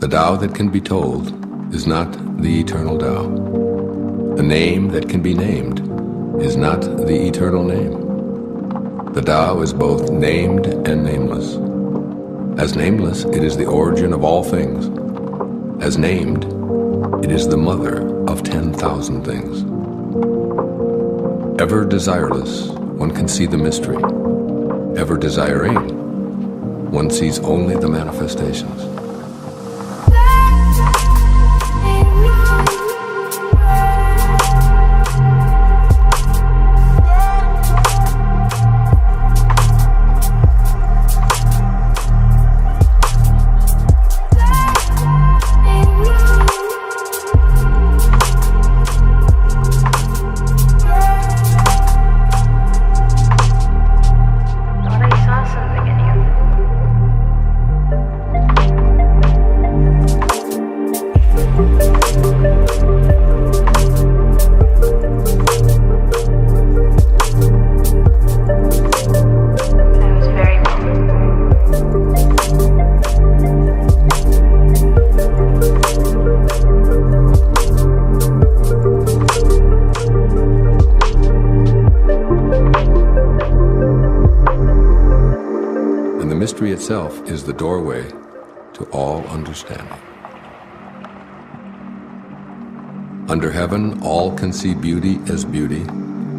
The Tao that can be told is not the eternal Tao. The name that can be named is not the eternal name. The Tao is both named and nameless. As nameless, it is the origin of all things. As named, it is the mother of 10,000 things. Ever desireless, one can see the mystery. Ever desiring, one sees only the manifestations. Itself is the doorway to all understanding. Under heaven, all can see beauty as beauty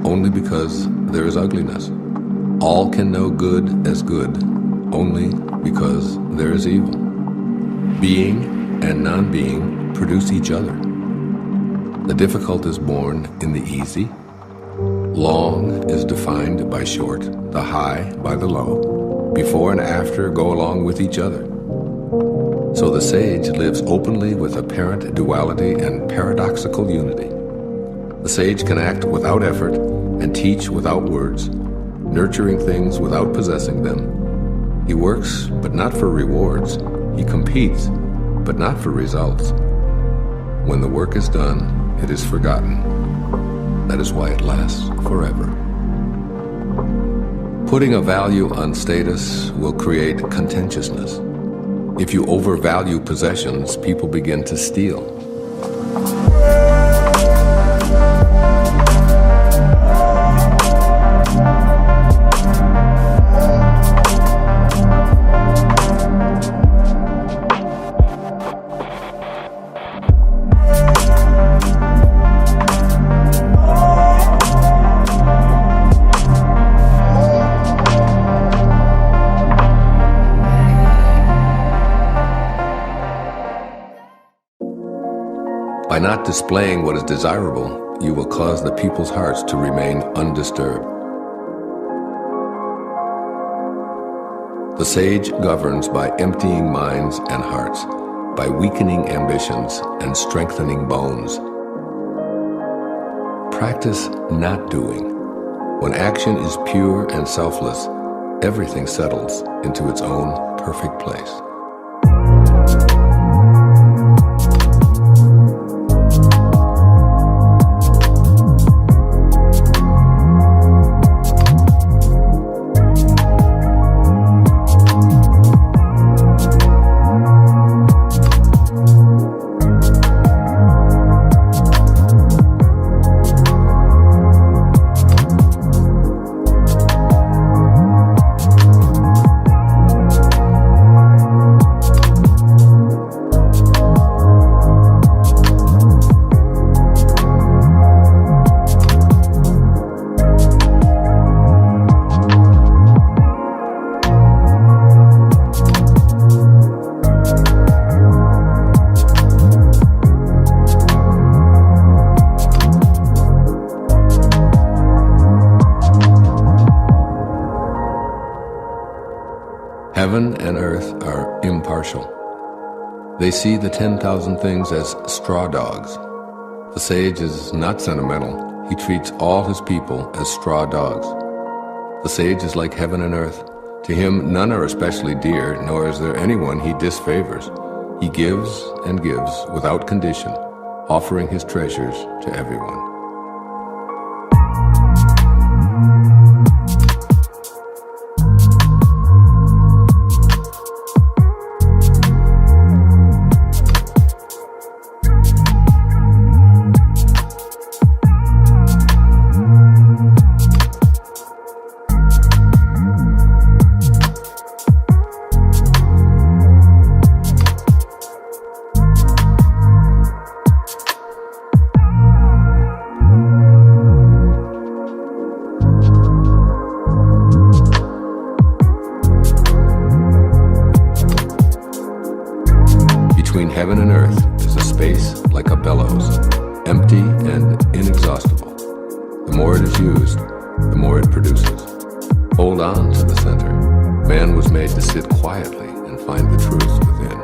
only because there is ugliness. All can know good as good only because there is evil. Being and non-being produce each other. The difficult is born in the easy. Long is defined by short, the high by the low. Before and after go along with each other. So the sage lives openly with apparent duality and paradoxical unity. The sage can act without effort and teach without words, nurturing things without possessing them. He works, but not for rewards. He competes, but not for results. When the work is done, it is forgotten. That is why it lasts forever. Putting a value on status will create contentiousness. If you overvalue possessions, people begin to steal. By not displaying what is desirable, you will cause the people's hearts to remain undisturbed. The sage governs by emptying minds and hearts, by weakening ambitions and strengthening bones. Practice not doing. When action is pure and selfless, everything settles into its own perfect place. Heaven and earth are impartial. They see the 10,000 things as straw dogs. The sage is not sentimental. He treats all his people as straw dogs. The sage is like heaven and earth. To him, none are especially dear, nor is there anyone he disfavors. He gives and gives without condition, offering his treasures to everyone. heaven and earth is a space like a bellows, empty and inexhaustible. The more it is used, the more it produces. Hold on to the center. Man was made to sit quietly and find the truth within.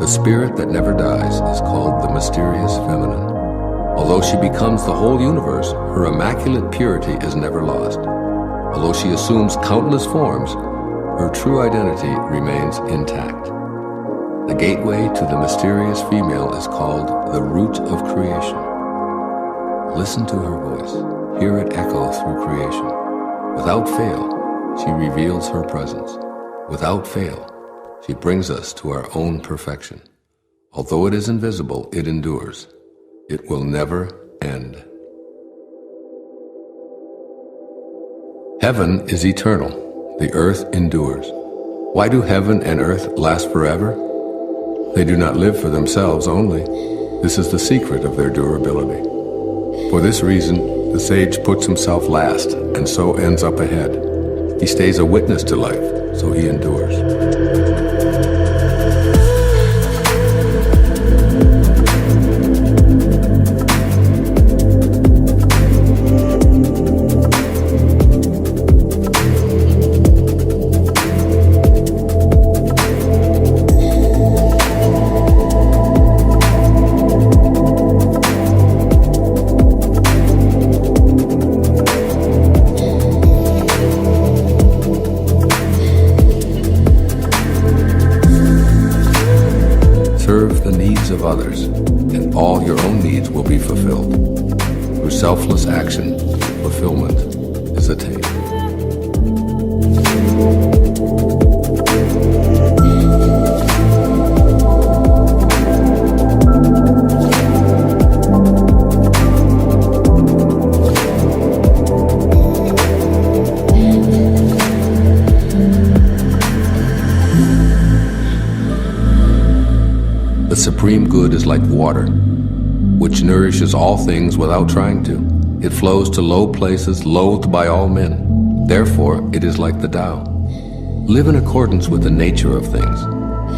The spirit that never dies is called the mysterious feminine. Although she becomes the whole universe, her immaculate purity is never lost. Although she assumes countless forms, her true identity remains intact. The gateway to the mysterious female is called the root of creation. Listen to her voice. Hear it echo through creation. Without fail, she reveals her presence. Without fail, she brings us to our own perfection. Although it is invisible, it endures. It will never end. Heaven is eternal. The earth endures. Why do heaven and earth last forever? They do not live for themselves only. This is the secret of their durability. For this reason, the sage puts himself last and so ends up ahead. He stays a witness to life, so he endures. Serve the needs of others, and all your own needs will be fulfilled. Through selfless action, fulfillment is attained. The supreme good is like water, which nourishes all things without trying to. It flows to low places loathed by all men. Therefore, it is like the Tao. Live in accordance with the nature of things.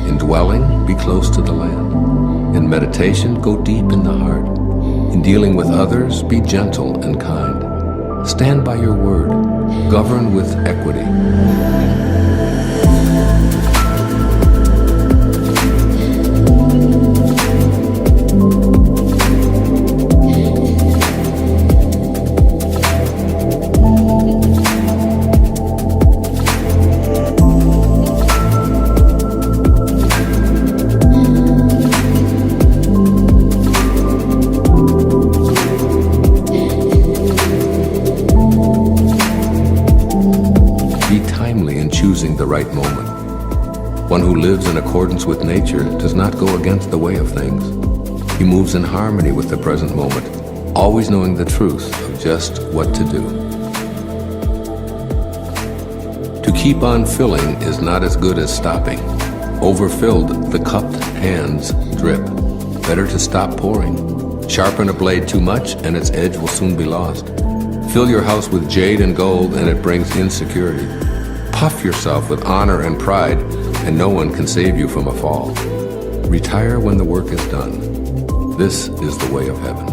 In dwelling, be close to the land. In meditation, go deep in the heart. In dealing with others, be gentle and kind. Stand by your word. Govern with equity. Choosing the right moment. One who lives in accordance with nature does not go against the way of things. He moves in harmony with the present moment, always knowing the truth of just what to do. To keep on filling is not as good as stopping. Overfilled, the cupped hands drip. Better to stop pouring. Sharpen a blade too much and its edge will soon be lost. Fill your house with jade and gold and it brings insecurity. Puff yourself with honor and pride, and no one can save you from a fall. Retire when the work is done. This is the way of heaven.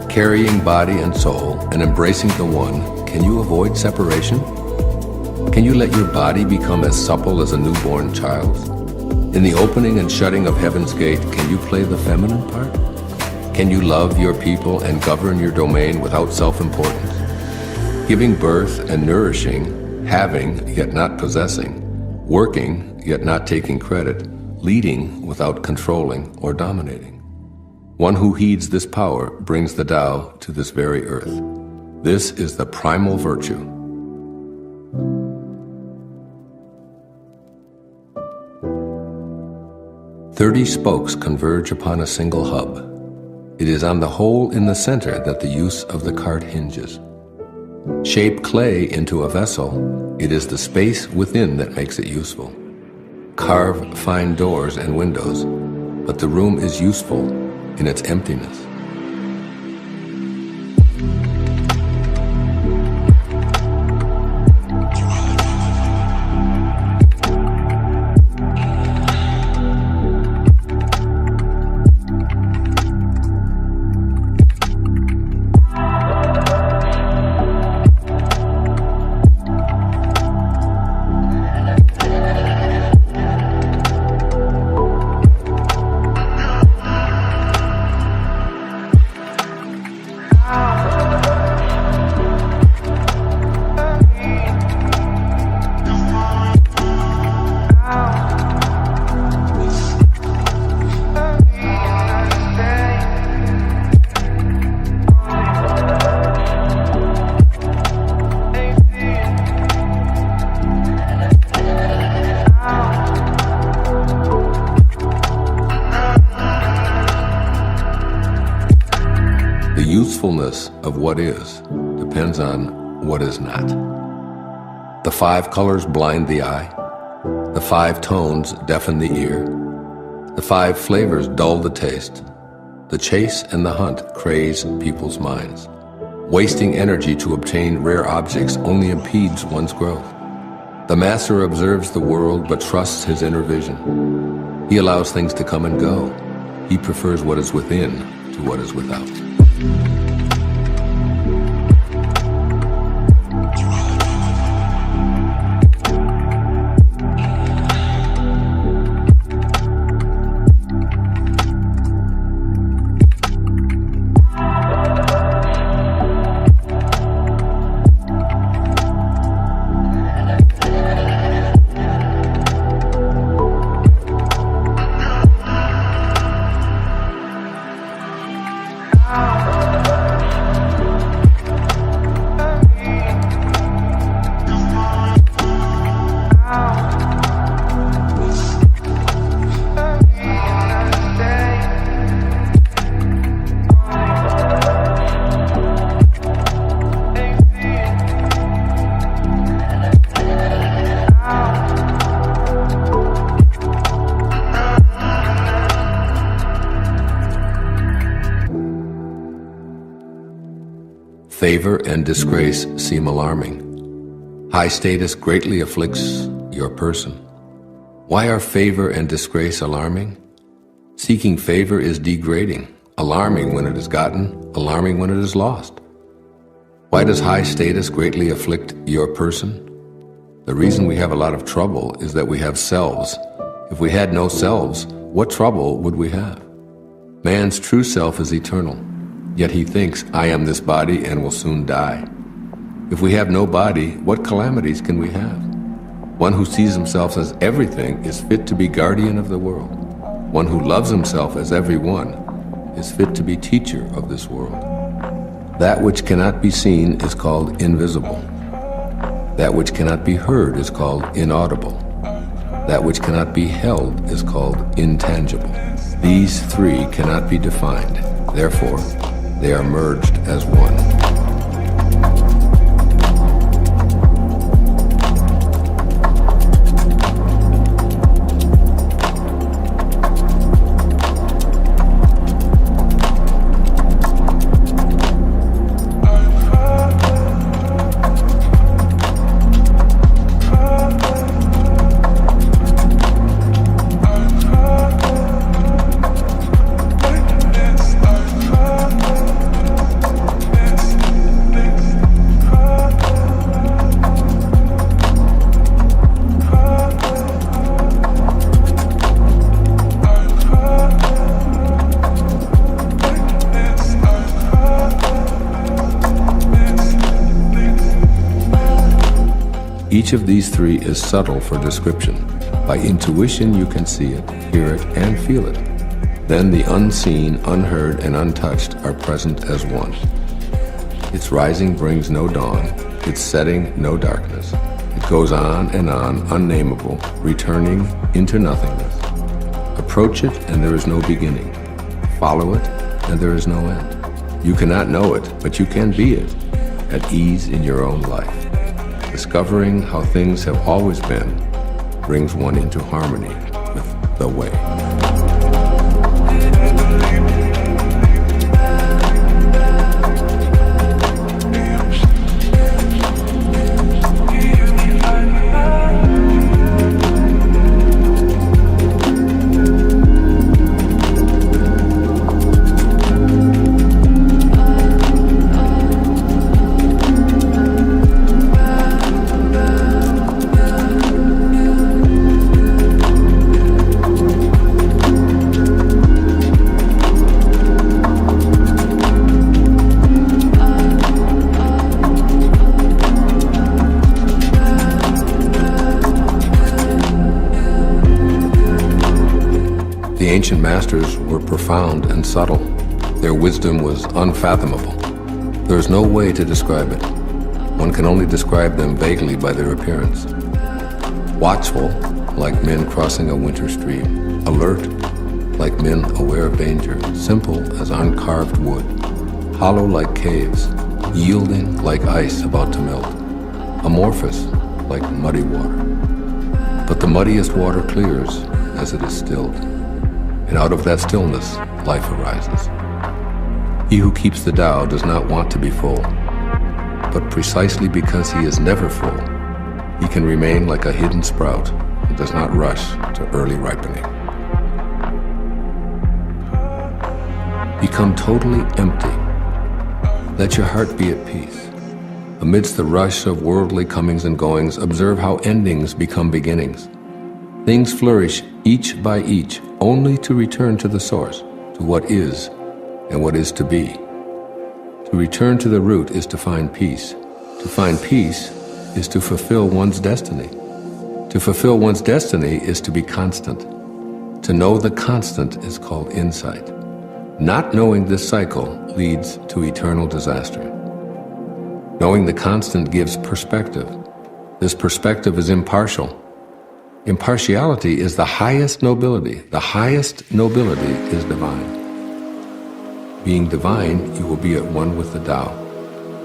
Carrying body and soul and embracing the one, can you avoid separation? Can you let your body become as supple as a newborn child's? In the opening and shutting of heaven's gate, can you play the feminine part? Can you love your people and govern your domain without self-importance? Giving birth and nourishing, having yet not possessing, working yet not taking credit, leading without controlling or dominating. One who heeds this power brings the Tao to this very earth. This is the primal virtue. 30 spokes converge upon a single hub. It is on the hole in the center that the use of the cart hinges. Shape clay into a vessel, it is the space within that makes it useful. Carve fine doors and windows, but the room is useful in its emptiness. The usefulness of what is depends on what is not. The 5 colors blind the eye. The 5 tones deafen the ear. The 5 flavors dull the taste. The chase and the hunt craze people's minds. Wasting energy to obtain rare objects only impedes one's growth. The master observes the world but trusts his inner vision. He allows things to come and go. He prefers what is within to what is without. Favor and disgrace seem alarming. High status greatly afflicts your person. Why are favor and disgrace alarming? Seeking favor is degrading, alarming when it is gotten, alarming when it is lost. Why does high status greatly afflict your person? The reason we have a lot of trouble is that we have selves. If we had no selves, what trouble would we have? Man's true self is eternal. Yet he thinks, I am this body and will soon die. If we have no body, what calamities can we have? One who sees himself as everything is fit to be guardian of the world. One who loves himself as everyone is fit to be teacher of this world. That which cannot be seen is called invisible. That which cannot be heard is called inaudible. That which cannot be held is called intangible. These 3 cannot be defined. Therefore, they are merged as one. Each of these 3 is subtle for description. By intuition you can see it, hear it, and feel it. Then the unseen, unheard, and untouched are present as one. Its rising brings no dawn, its setting no darkness. It goes on and on, unnameable, returning into nothingness. A Approach it and there is no beginning. Follow it and there is no end. You cannot know it, but you can be it, at ease in your own life. Discovering how things have always been brings one into harmony with the way. The ancient masters were profound and subtle. Their wisdom was unfathomable. There is no way to describe it. One can only describe them vaguely by their appearance. Watchful, like men crossing a winter stream. Alert, like men aware of danger. Simple as uncarved wood. Hollow like caves. Yielding like ice about to melt. Amorphous, like muddy water. But the muddiest water clears as it is stilled. And out of that stillness, life arises. He who keeps the Tao does not want to be full, but precisely because he is never full, he can remain like a hidden sprout and does not rush to early ripening. Become totally empty. Let your heart be at peace. Amidst the rush of worldly comings and goings, observe how endings become beginnings. Things flourish each by each, only to return to the source, to what is and what is to be. To return to the root is to find peace. To find peace is to fulfill one's destiny. To fulfill one's destiny is to be constant. To know the constant is called insight. Not knowing this cycle leads to eternal disaster. Knowing the constant gives perspective. This perspective is impartial. Impartiality is the highest nobility. The highest nobility is divine. Being divine, you will be at one with the Tao.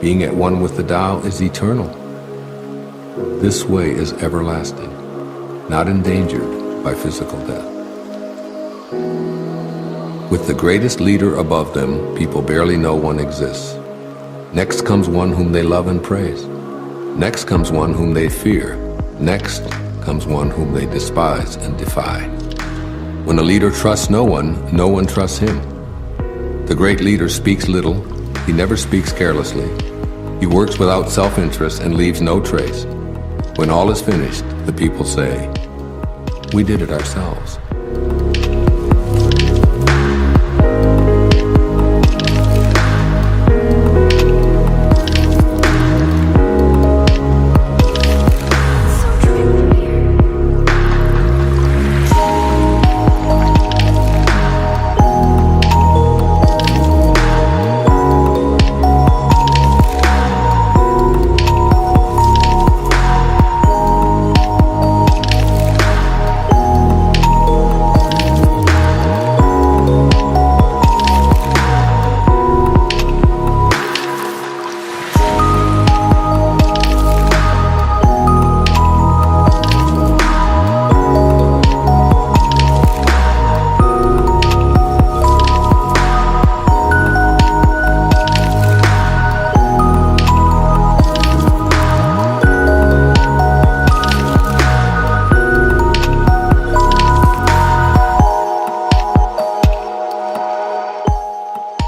Being at one with the Tao is eternal. This way is everlasting, not endangered by physical death. With the greatest leader above them, people barely know one exists. Next comes one whom they love and praise. Next comes one whom they fear. Next comes one whom they despise and defy. When a leader trusts no one trusts him. The great leader speaks little, he never speaks carelessly. He works without self-interest and leaves no trace. When all is finished, the people say, "We did it ourselves."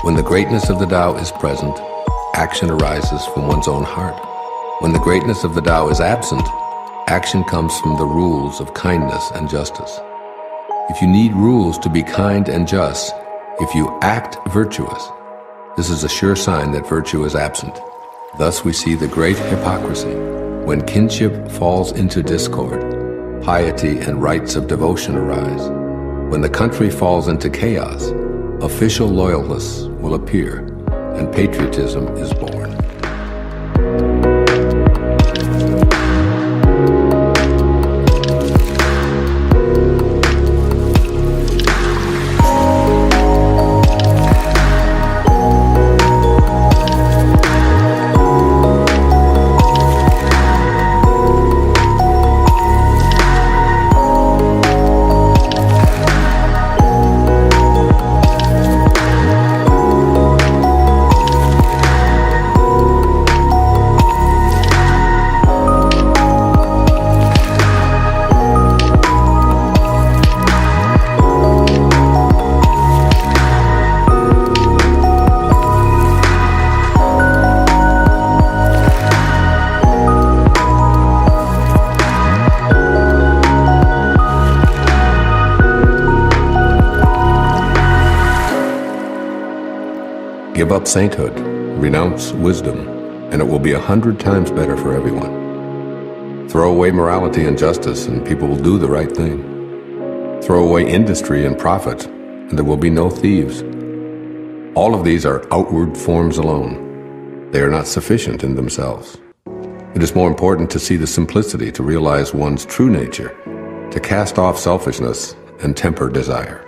When the greatness of the Tao is present, action arises from one's own heart. When the greatness of the Tao is absent, action comes from the rules of kindness and justice. If you need rules to be kind and just, if you act virtuous, this is a sure sign that virtue is absent. Thus we see the great hypocrisy. When kinship falls into discord, piety and rites of devotion arise. When the country falls into chaos, official loyalists will appear and patriotism is born. Give up sainthood, renounce wisdom, and it will be 100 times better for everyone. Throw away morality and justice, and people will do the right thing. Throw away industry and profit, and there will be no thieves. All of these are outward forms alone. They are not sufficient in themselves. It is more important to see the simplicity, to realize one's true nature, to cast off selfishness and temper desire.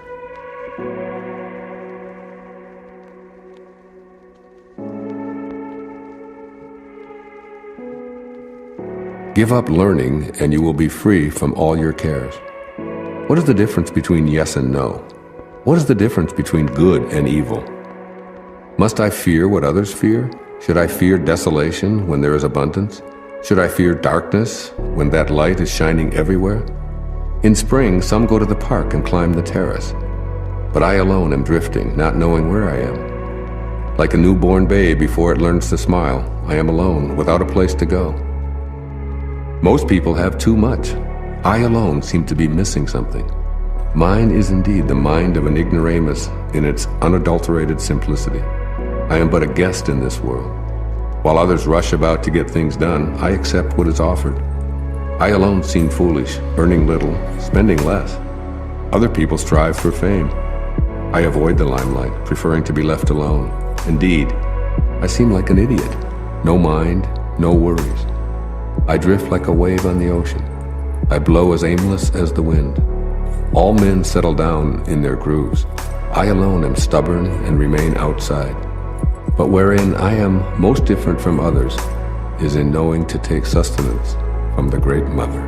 Give up learning and you will be free from all your cares. What is the difference between yes and no? What is the difference between good and evil? Must I fear what others fear? Should I fear desolation when there is abundance? Should I fear darkness when that light is shining everywhere? In spring, some go to the park and climb the terrace, but I alone am drifting, not knowing where I am. Like a newborn babe before it learns to smile, I am alone, without a place to go. Most people have too much. I alone seem to be missing something. Mine is indeed the mind of an ignoramus in its unadulterated simplicity. I am but a guest in this world. While others rush about to get things done, I accept what is offered. I alone seem foolish, earning little, spending less. Other people strive for fame. I avoid the limelight, preferring to be left alone. Indeed, I seem like an idiot. No mind, no worries. I drift like a wave on the ocean. I blow as aimless as the wind. All men settle down in their grooves. I alone am stubborn and remain outside. But wherein I am most different from others is in knowing to take sustenance from the Great Mother.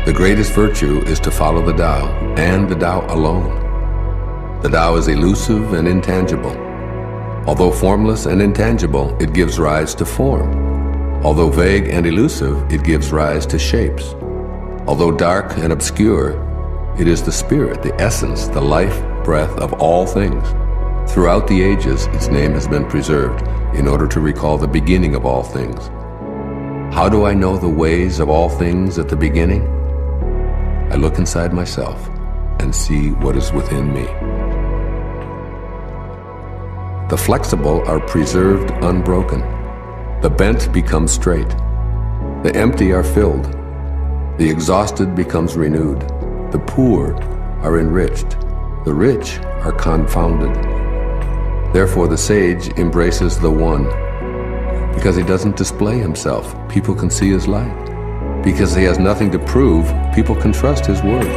The greatest virtue is to follow the Tao, and the Tao alone. The Tao is elusive and intangible. Although formless and intangible, it gives rise to form. Although vague and elusive, it gives rise to shapes. Although dark and obscure, it is the spirit, the essence, the life breath of all things. Throughout the ages, its name has been preserved in order to recall the beginning of all things. How do I know the ways of all things at the beginning? I look inside myself and see what is within me. The flexible are preserved unbroken. The bent become straight. The empty are filled. The exhausted becomes renewed. The poor are enriched. The rich are confounded. Therefore the sage embraces the one. Because he doesn't display himself, people can see his light. Because he has nothing to prove, people can trust his word.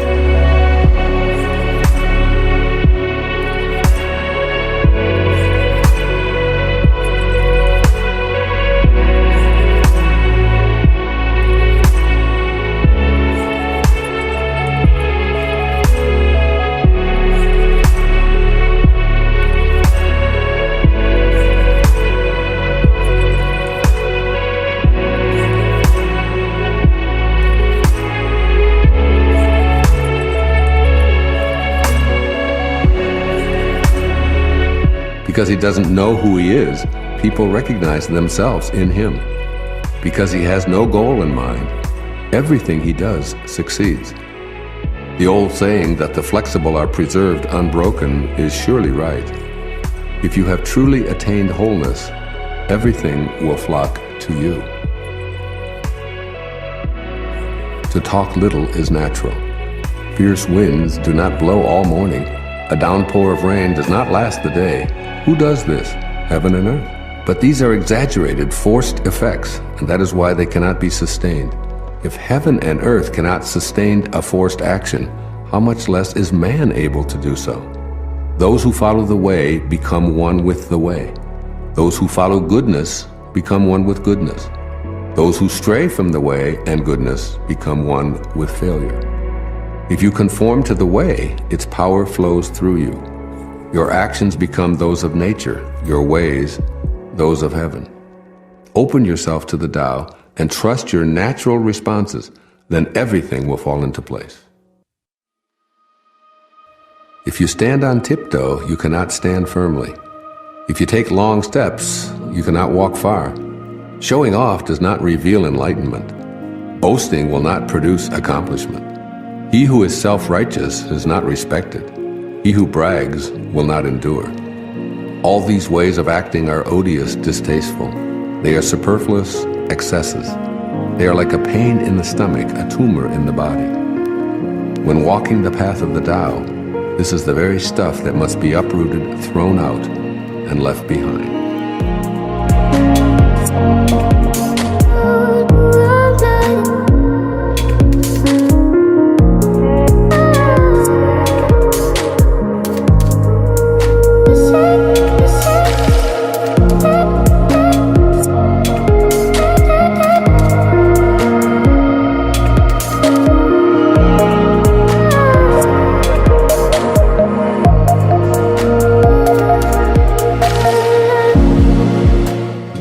Because he doesn't know who he is, people recognize themselves in him. Because he has no goal in mind, everything he does succeeds. The old saying that the flexible are preserved unbroken is surely right. If you have truly attained wholeness, everything will flock to you. To talk little is natural. Fierce winds do not blow all morning. A downpour of rain does not last the day. Who does this? Heaven and earth. But these are exaggerated, forced effects, and that is why they cannot be sustained. If heaven and earth cannot sustain a forced action, how much less is man able to do so? Those who follow the way become one with the way. Those who follow goodness become one with goodness. Those who stray from the way and goodness become one with failure. If you conform to the way, its power flows through you. Your actions become those of nature, your ways, those of heaven. Open yourself to the Tao and trust your natural responses, then everything will fall into place. If you stand on tiptoe, you cannot stand firmly. If you take long steps, you cannot walk far. Showing off does not reveal enlightenment. Boasting will not produce accomplishment. He who is self-righteous is not respected. He who brags will not endure. All these ways of acting are odious, distasteful. They are superfluous excesses. They are like a pain in the stomach, a tumor in the body. When walking the path of the Tao, this is the very stuff that must be uprooted, thrown out, and left behind.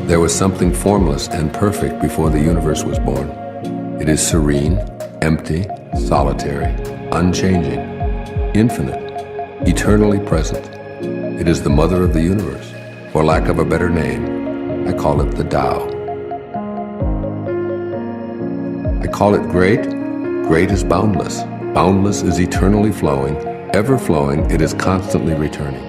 There was something formless and perfect before the universe was born. It is serene, empty, solitary, unchanging, infinite, eternally present. It is the mother of the universe. For lack of a better name, I call it the Tao. I call it great. Great is boundless. Boundless is eternally flowing. Ever flowing, it is constantly returning.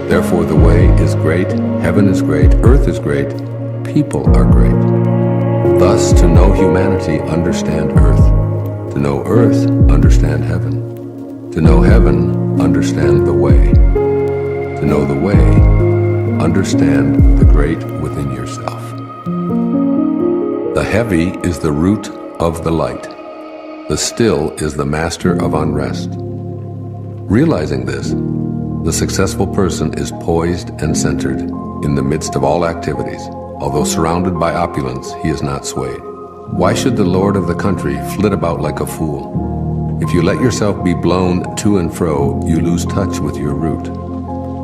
Therefore, the way is great, heaven is great, earth is great, people are great. Thus, to know humanity, understand earth. To know earth, understand heaven. To know heaven, understand the way. To know the way, understand the great within yourself. The heavy is the root of the light. The still is the master of unrest. Realizing this, the successful person is poised and centered in the midst of all activities. Although surrounded by opulence, he is not swayed. Why should the lord of the country flit about like a fool? If you let yourself be blown to and fro, you lose touch with your root.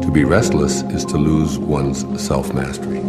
To be restless is to lose one's self-mastery.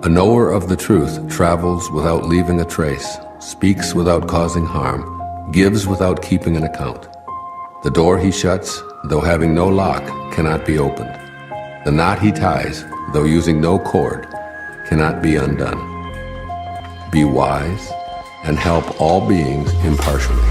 A knower of the truth travels without leaving a trace, speaks without causing harm, gives without keeping an account. The door he shuts, though having no lock, cannot be opened. The knot he ties, though using no cord, cannot be undone. Be wise and help all beings impartially.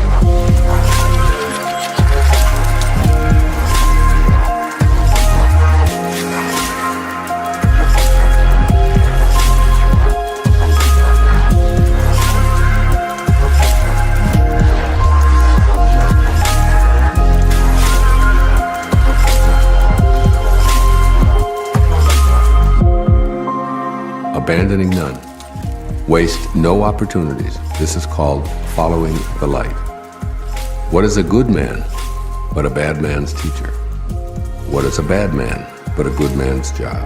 Abandoning none. Waste no opportunities. This is called following the light. What is a good man but a bad man's teacher? What is a bad man but a good man's job?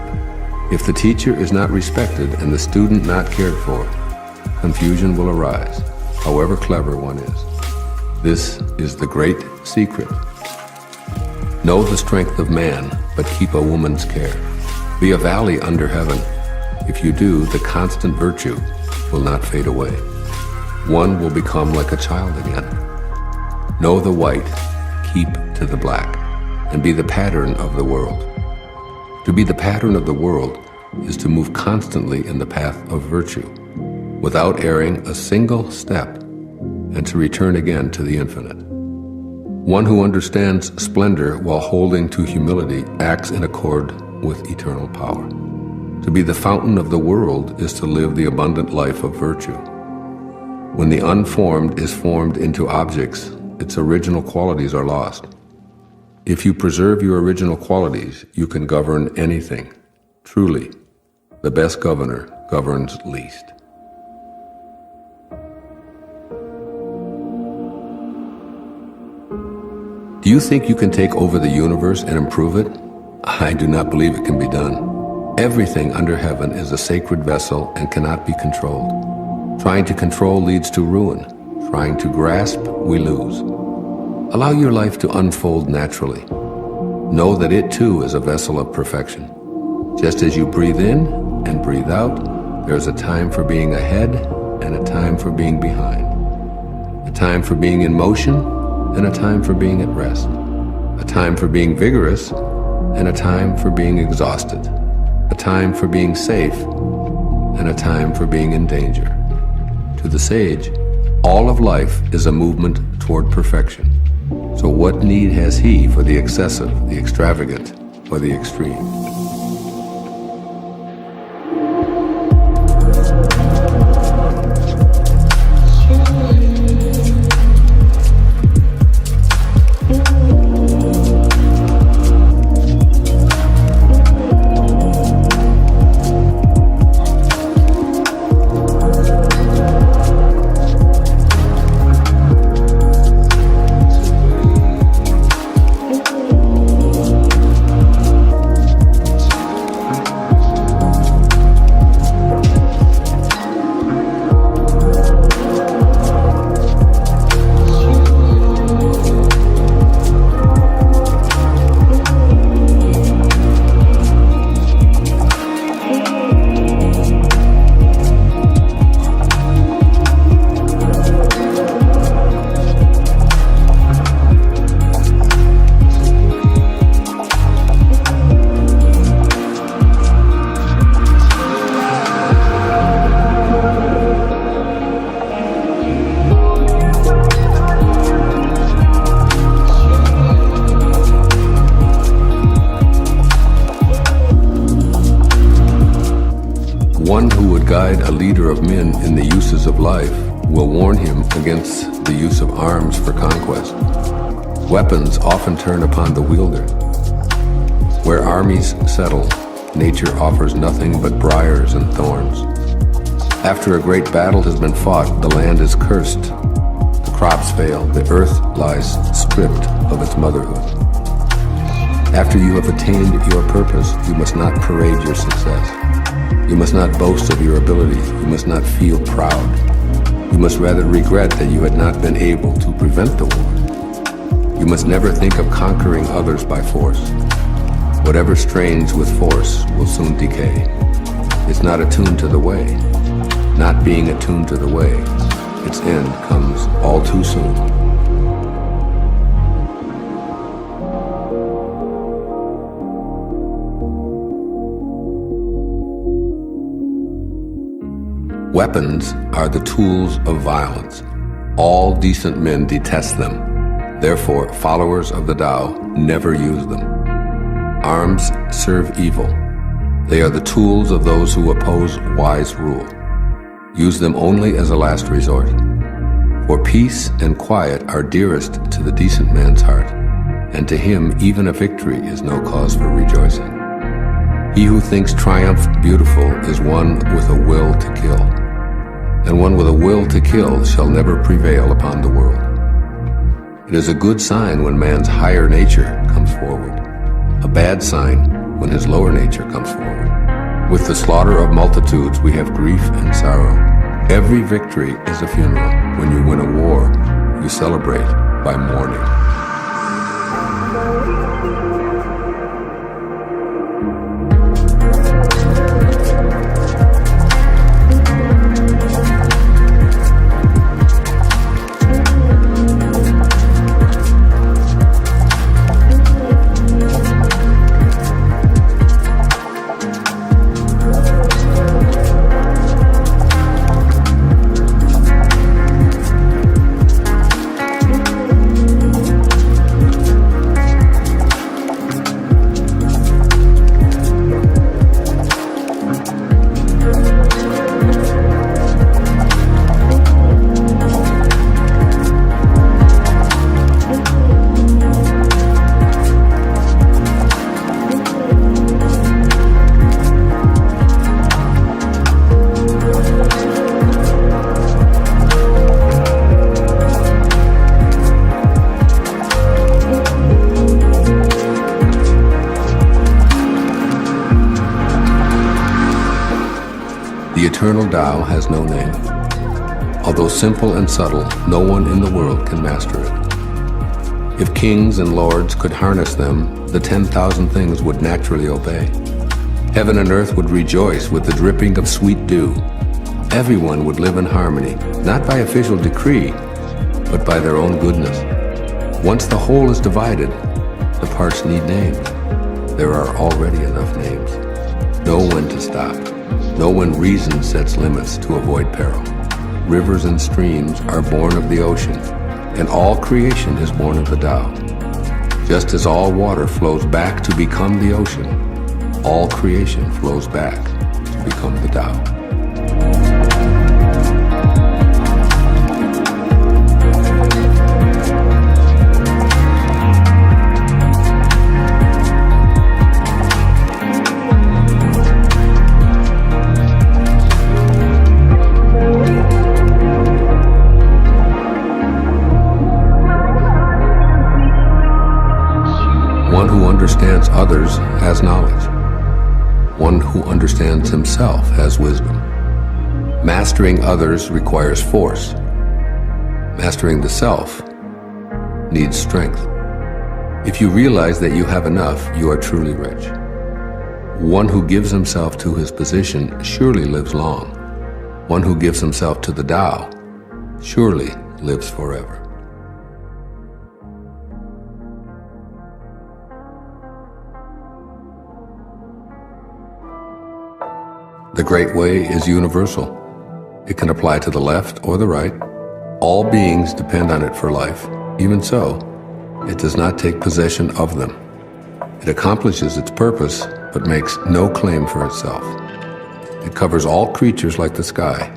If the teacher is not respected and the student not cared for, confusion will arise, however clever one is. This is the great secret. Know the strength of man, but keep a woman's care. Be a valley under heaven. If you do, the constant virtue will not fade away. One will become like a child again. Know the white, keep to the black, and be the pattern of the world. To be the pattern of the world is to move constantly in the path of virtue, without erring a single step, and to return again to the infinite. One who understands splendor while holding to humility acts in accord with eternal power. To be the fountain of the world is to live the abundant life of virtue. When the unformed is formed into objects, its original qualities are lost. If you preserve your original qualities, you can govern anything. Truly, the best governor governs least. Do you think you can take over the universe and improve it? I do not believe it can be done. Everything under heaven is a sacred vessel and cannot be controlled. Trying to control leads to ruin. Trying to grasp, we lose. Allow your life to unfold naturally. Know that it too is a vessel of perfection. Just as you breathe in and breathe out, there is a time for being ahead and a time for being behind. A time for being in motion and a time for being at rest. A time for being vigorous and a time for being exhausted. A time for being safe, and a time for being in danger. To the sage, all of life is a movement toward perfection. So what need has he for the excessive, the extravagant, or the extreme? One who would guide a leader of men in the uses of life will warn him against the use of arms for conquest. Weapons often turn upon the wielder. Where armies settle, nature offers nothing but briars and thorns. After a great battle has been fought, the land is cursed. The crops fail, the earth lies stripped of its motherhood. After you have attained your purpose, you must not parade your success. You must not boast of your ability. You must not feel proud. You must rather regret that you had not been able to prevent the war. You must never think of conquering others by force. Whatever strains with force will soon decay. It's not attuned to the way. Not being attuned to the way, its end comes all too soon. Weapons are the tools of violence. All decent men detest them. Therefore, followers of the Tao never use them. Arms serve evil. They are the tools of those who oppose wise rule. Use them only as a last resort. For peace and quiet are dearest to the decent man's heart, and to him even a victory is no cause for rejoicing. He who thinks triumph beautiful is one with a will to kill, and one with a will to kill shall never prevail upon the world. It is a good sign when man's higher nature comes forward, a bad sign when his lower nature comes forward. With the slaughter of multitudes we have grief and sorrow. Every victory is a funeral. When you win a war, you celebrate by mourning. The eternal Tao has no name. Although simple and subtle, no one in the world can master it. If kings and lords could harness them, the 10,000 things would naturally obey. Heaven and earth would rejoice with the dripping of sweet dew. Everyone would live in harmony, not by official decree, but by their own goodness. Once the whole is divided, the parts need names. There are already enough names. Know when to stop. Know when reason sets limits to avoid peril. Rivers and streams are born of the ocean, and all creation is born of the Tao. Just as all water flows back to become the ocean, all creation flows back to become the Tao. One who understands others has knowledge. One who understands himself has wisdom. Mastering others requires force. Mastering the self needs strength. If you realize that you have enough, you are truly rich. One who gives himself to his position surely lives long. One who gives himself to the Tao surely lives forever. The Great Way is universal. It can apply to the left or the right. All beings depend on it for life. Even so, it does not take possession of them. It accomplishes its purpose, but makes no claim for itself. It covers all creatures like the sky,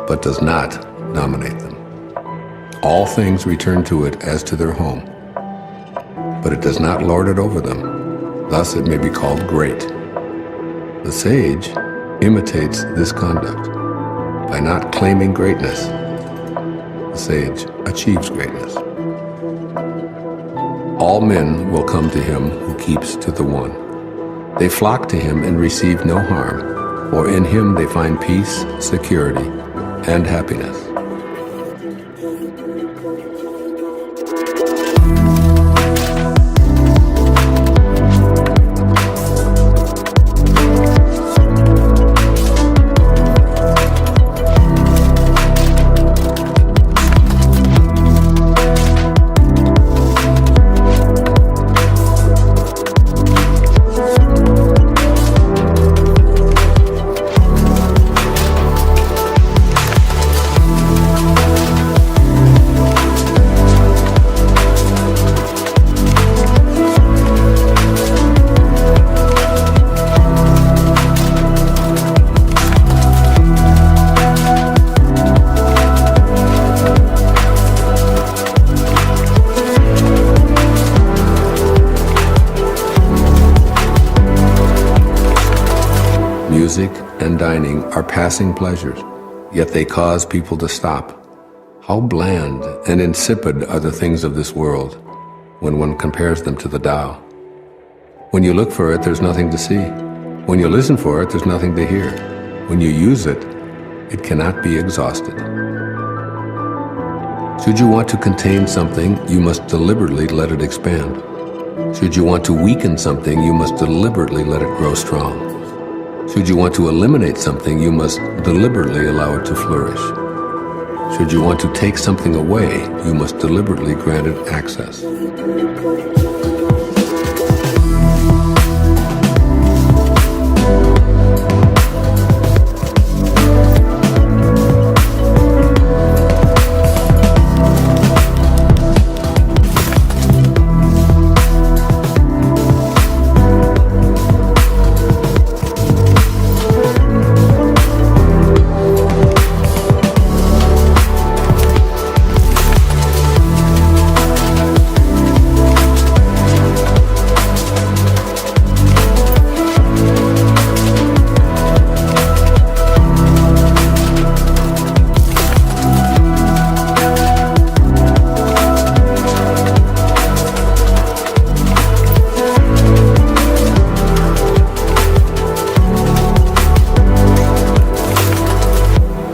but does not dominate them. All things return to it as to their home, but it does not lord it over them. Thus it may be called great. The sage imitates this conduct. By not claiming greatness, the sage achieves greatness. All men will come to him who keeps to the One. They flock to him and receive no harm, for in him they find peace, security, and happiness. dining are passing pleasures, yet they cause people to stop. How bland and insipid are the things of this world when one compares them to the Tao. When you look for it, there's nothing to see. When you listen for it, there's nothing to hear. When you use it, it cannot be exhausted. Should you want to contain something, you must deliberately let it expand. Should you want to weaken something, you must deliberately let it grow strong. Should you want to eliminate something, you must deliberately allow it to flourish. Should you want to take something away, you must deliberately grant it access.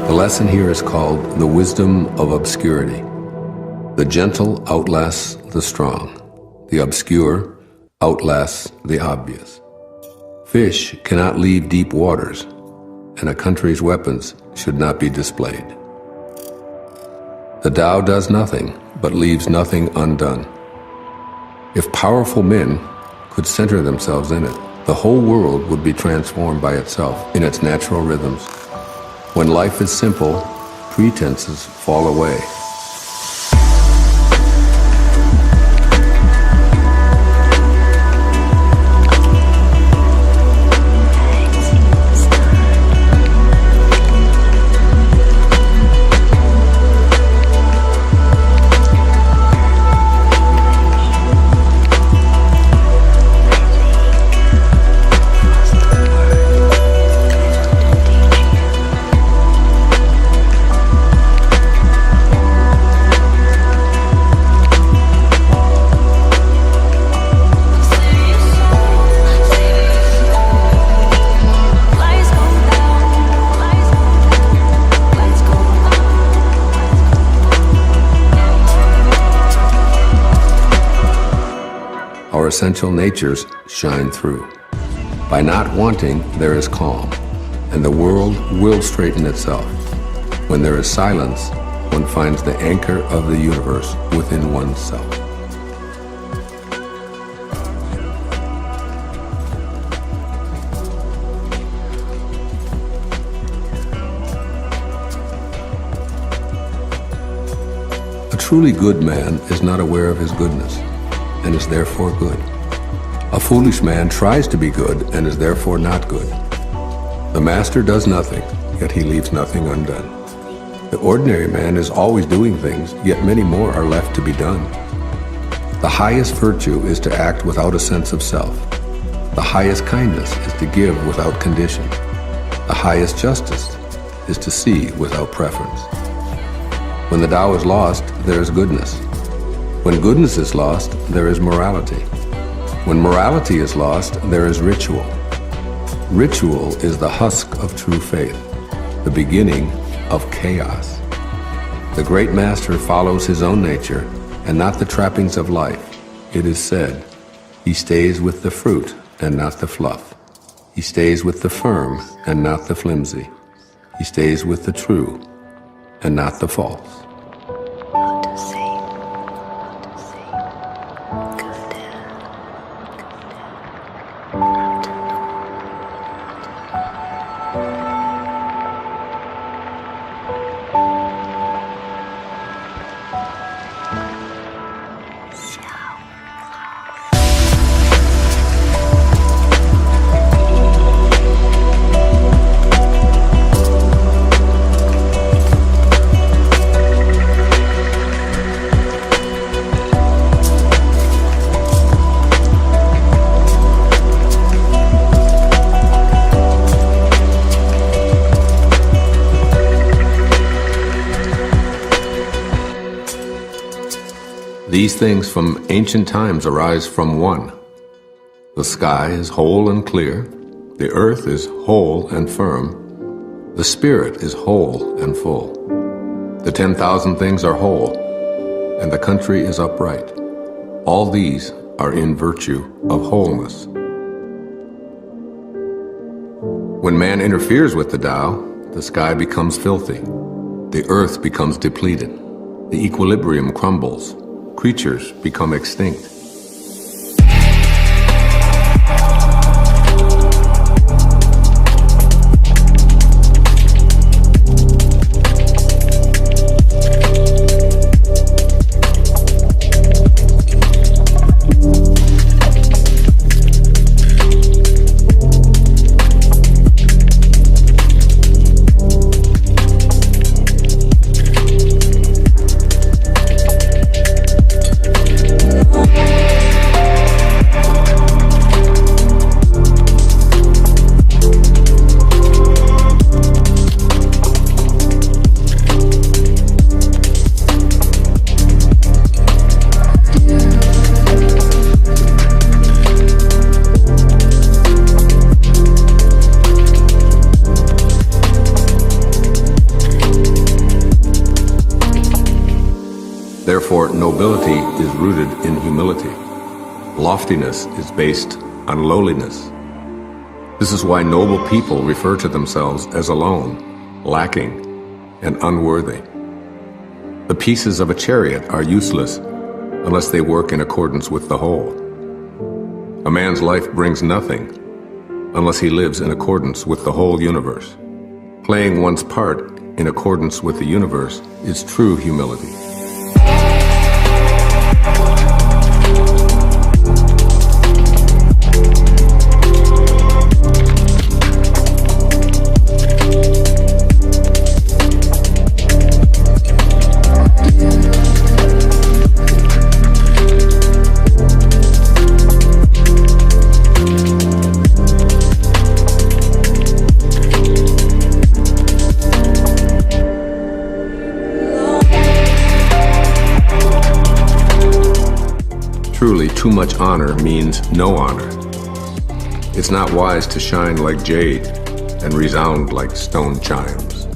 The lesson here is called the wisdom of obscurity. The gentle outlasts the strong. The obscure outlasts the obvious. Fish cannot leave deep waters, and a country's weapons should not be displayed. The Tao does nothing, but leaves nothing undone. If powerful men could center themselves in it, the whole world would be transformed by itself in its natural rhythms. When life is simple, pretenses fall away. Our essential natures shine through. By not wanting, there is calm, and the world will straighten itself. When there is silence, one finds the anchor of the universe within oneself. A truly good man is not aware of his goodness, and is therefore good. A foolish man tries to be good and is therefore not good. The master does nothing, yet he leaves nothing undone. The ordinary man is always doing things, yet many more are left to be done. The highest virtue is to act without a sense of self. The highest kindness is to give without condition. The highest justice is to see without preference. When the Tao is lost, there is goodness. When goodness is lost, there is morality. When morality is lost, there is ritual. Ritual is the husk of true faith, the beginning of chaos. The great master follows his own nature and not the trappings of life. It is said, he stays with the fruit and not the fluff. He stays with the firm and not the flimsy. He stays with the true and not the false. These things from ancient times arise from one. The sky is whole and clear, the earth is whole and firm, the spirit is whole and full. The 10,000 things are whole, and the country is upright. All these are in virtue of wholeness. When man interferes with the Tao, the sky becomes filthy, the earth becomes depleted, the equilibrium crumbles, creatures become extinct. Therefore, nobility is rooted in humility. Loftiness is based on lowliness. This is why noble people refer to themselves as alone, lacking, and unworthy. The pieces of a chariot are useless unless they work in accordance with the whole. A man's life brings nothing unless he lives in accordance with the whole universe. Playing one's part in accordance with the universe is true humility. Truly, too much honor means no honor. It's not wise to shine like jade and resound like stone chimes.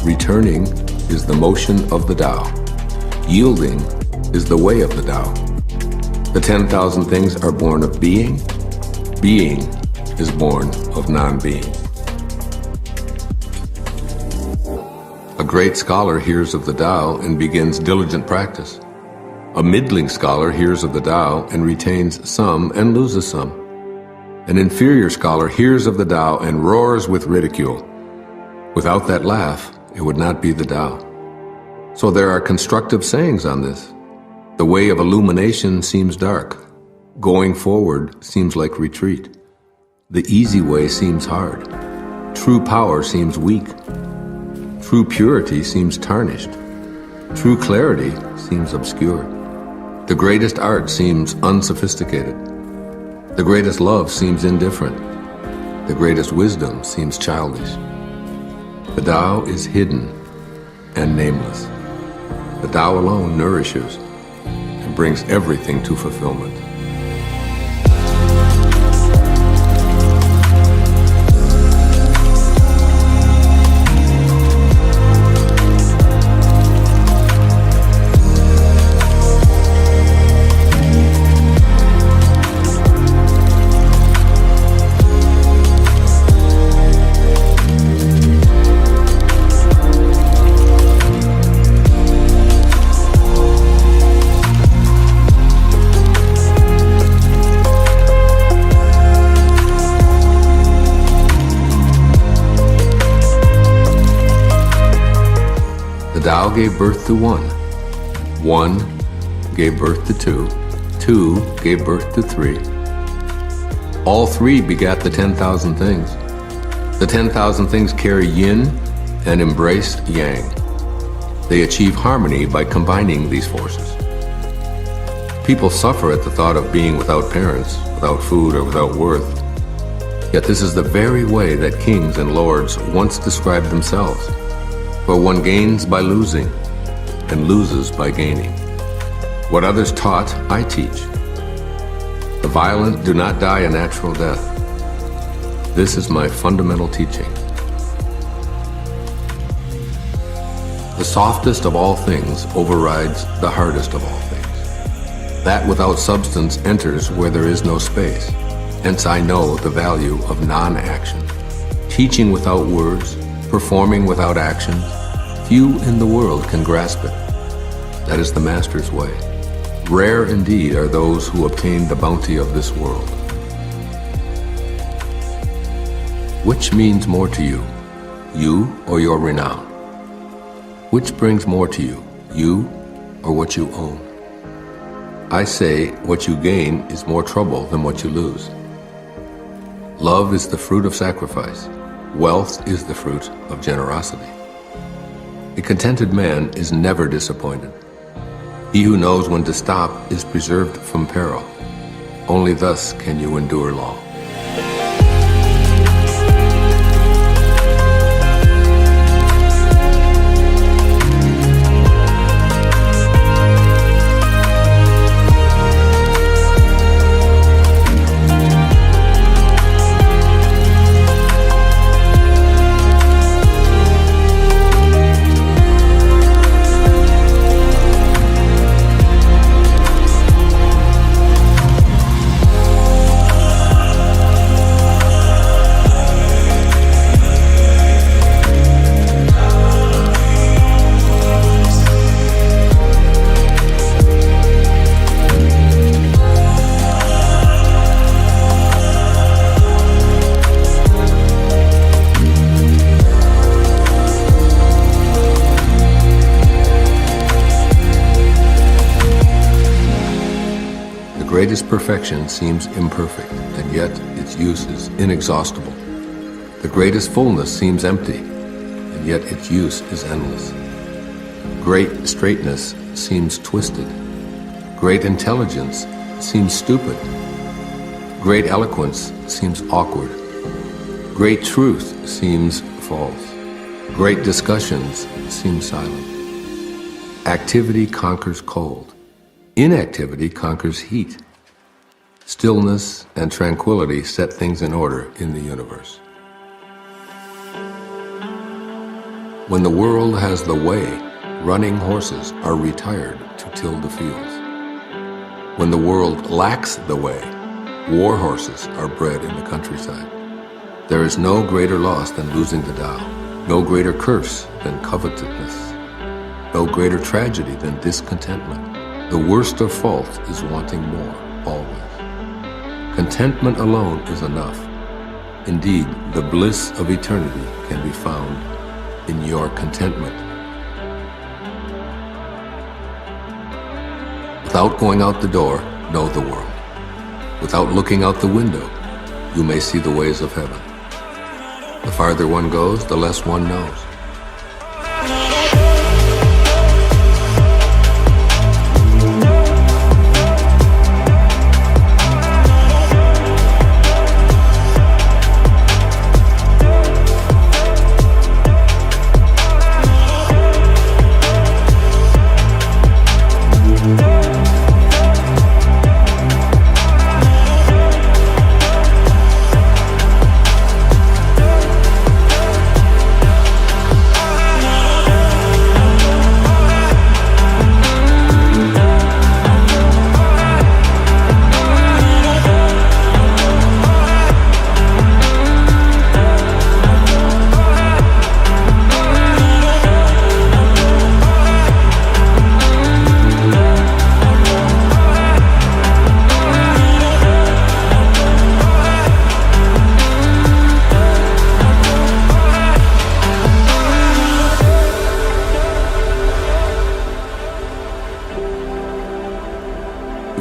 Returning is the motion of the Tao. Yielding is the way of the Tao. The 10,000 things are born of being. Being is born of non-being. A great scholar hears of the Tao and begins diligent practice. A middling scholar hears of the Tao and retains some and loses some. An inferior scholar hears of the Tao and roars with ridicule. Without that laugh, it would not be the Tao. So there are constructive sayings on this. The way of illumination seems dark. Going forward seems like retreat. The easy way seems hard. True power seems weak. True purity seems tarnished. True clarity seems obscure. The greatest art seems unsophisticated. The greatest love seems indifferent. The greatest wisdom seems childish. The Tao is hidden and nameless. The Tao alone nourishes and brings everything to fulfillment. Tao gave birth to one. One gave birth to two. Two gave birth to three. All three begat the 10,000 things. The 10,000 things carry yin and embrace yang. They achieve harmony by combining these forces. People suffer at the thought of being without parents, without food, or without worth. Yet this is the very way that kings and lords once described themselves. For one gains by losing, and loses by gaining. What others taught, I teach. The violent do not die a natural death. This is my fundamental teaching. The softest of all things overrides the hardest of all things. That without substance enters where there is no space. Hence I know the value of non-action. Teaching without words, performing without action, few in the world can grasp it. That is the Master's way. Rare indeed are those who obtain the bounty of this world. Which means more to you, you or your renown? Which brings more to you, you or what you own? I say what you gain is more trouble than what you lose. Love is the fruit of sacrifice. Wealth is the fruit of generosity. A contented man is never disappointed. He who knows when to stop is preserved from peril. Only thus can you endure long. The greatest perfection seems imperfect, and yet its use is inexhaustible. The greatest fullness seems empty, and yet its use is endless. Great straightness seems twisted. Great intelligence seems stupid. Great eloquence seems awkward. Great truth seems false. Great discussions seem silent. Activity conquers cold. Inactivity conquers heat. Stillness and tranquility set things in order in the universe. When the world has the way, running horses are retired to till the fields. When the world lacks the way, war horses are bred in the countryside. There is no greater loss than losing the Tao, no greater curse than covetousness, no greater tragedy than discontentment. The worst of fault is wanting more, always. Contentment alone is enough. Indeed, the bliss of eternity can be found in your contentment. Without going out the door, know the world. Without looking out the window, you may see the ways of heaven. The farther one goes, the less one knows.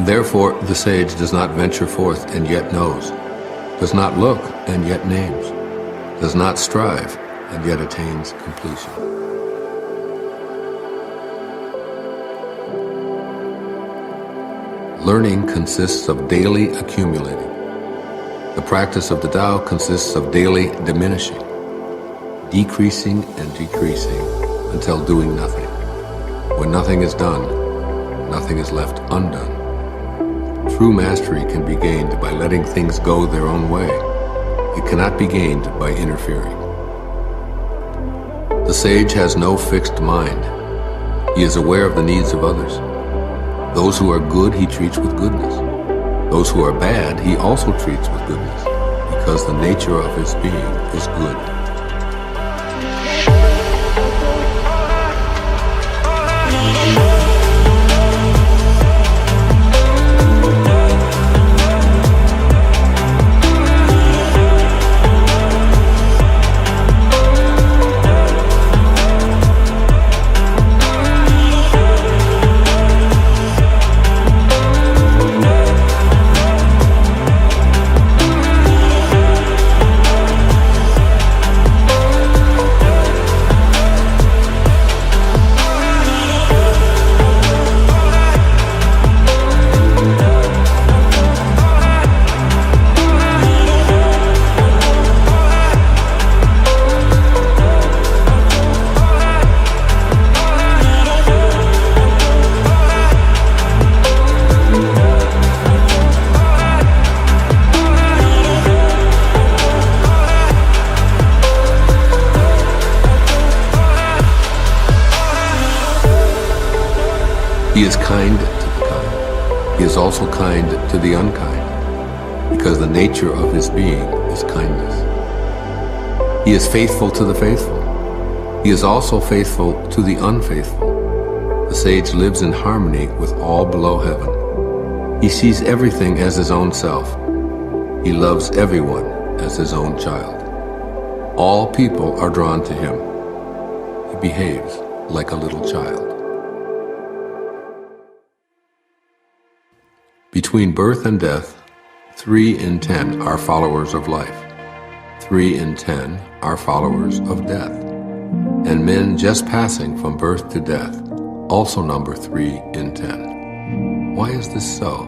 Therefore, the sage does not venture forth and yet knows, does not look and yet names, does not strive and yet attains completion. Learning consists of daily accumulating. The practice of the Tao consists of daily diminishing, decreasing and decreasing until doing nothing. When nothing is done, nothing is left undone. True mastery can be gained by letting things go their own way. It cannot be gained by interfering. The sage has no fixed mind. He is aware of the needs of others. Those who are good he treats with goodness. Those who are bad he also treats with goodness, because the nature of his being is good. He is kind to the kind. He is also kind to the unkind, because the nature of his being is kindness. He is faithful to the faithful. He is also faithful to the unfaithful. The sage lives in harmony with all below heaven. He sees everything as his own self. He loves everyone as his own child. All people are drawn to him. He behaves like a little child. Between birth and death, 3 in 10 are followers of life. 3 in 10 are followers of death. And men just passing from birth to death also number 3 in 10. Why is this so?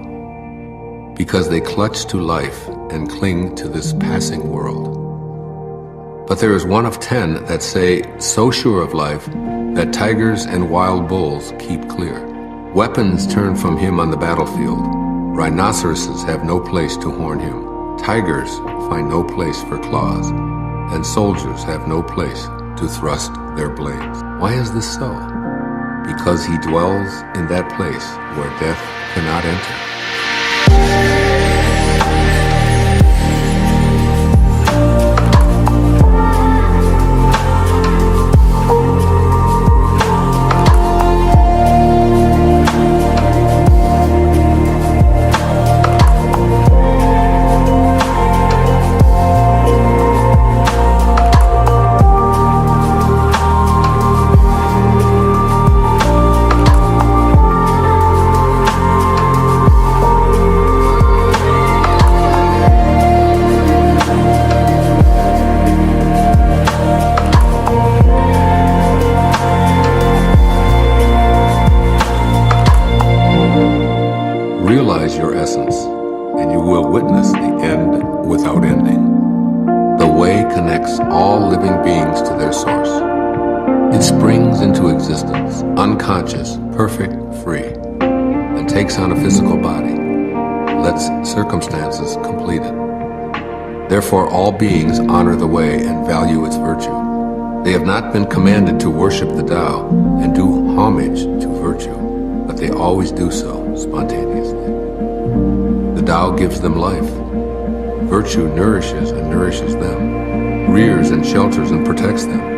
Because they clutch to life and cling to this passing world. But there is 1 of 10 that say, so sure of life, that tigers and wild bulls keep clear. Weapons turn from him on the battlefield. Rhinoceroses have no place to horn him. Tigers find no place for claws. And soldiers have no place to thrust their blades. Why is this so? Because he dwells in that place where death cannot enter. Realize your essence, and you will witness the end without ending. The way connects all living beings to their source. It springs into existence, unconscious, perfect, free, and takes on a physical body, lets circumstances complete it. Therefore, all beings honor the way and value its virtue. They have not been commanded to worship the Tao and do homage to virtue, but they always do so spontaneously. The Tao gives them life. Virtue nourishes and nourishes them, rears and shelters and protects them.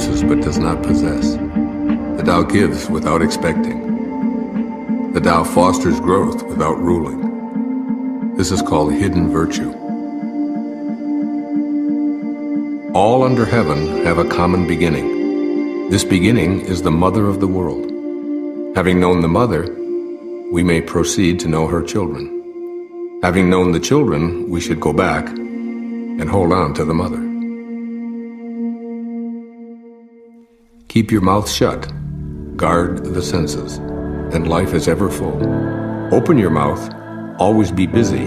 produces but does not possess. The Tao gives without expecting. The Tao fosters growth without ruling. This is called hidden virtue. All under heaven have a common beginning. This beginning is the mother of the world. Having known the mother, we may proceed to know her children. Having known the children, we should go back and hold on to the mother. Keep your mouth shut, guard the senses, and life is ever full. Open your mouth, always be busy,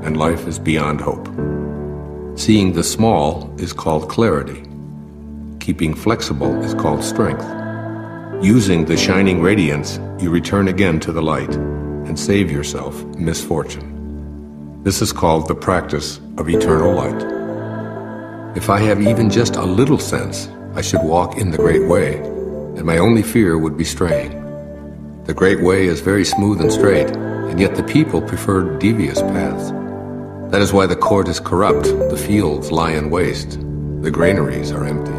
and life is beyond hope. Seeing the small is called clarity. Keeping flexible is called strength. Using the shining radiance, you return again to the light and save yourself misfortune. This is called the practice of eternal light. If I have even just a little sense, I should walk in the Great Way, and my only fear would be straying. The Great Way is very smooth and straight, and yet the people prefer devious paths. That is why the court is corrupt, the fields lie in waste, the granaries are empty.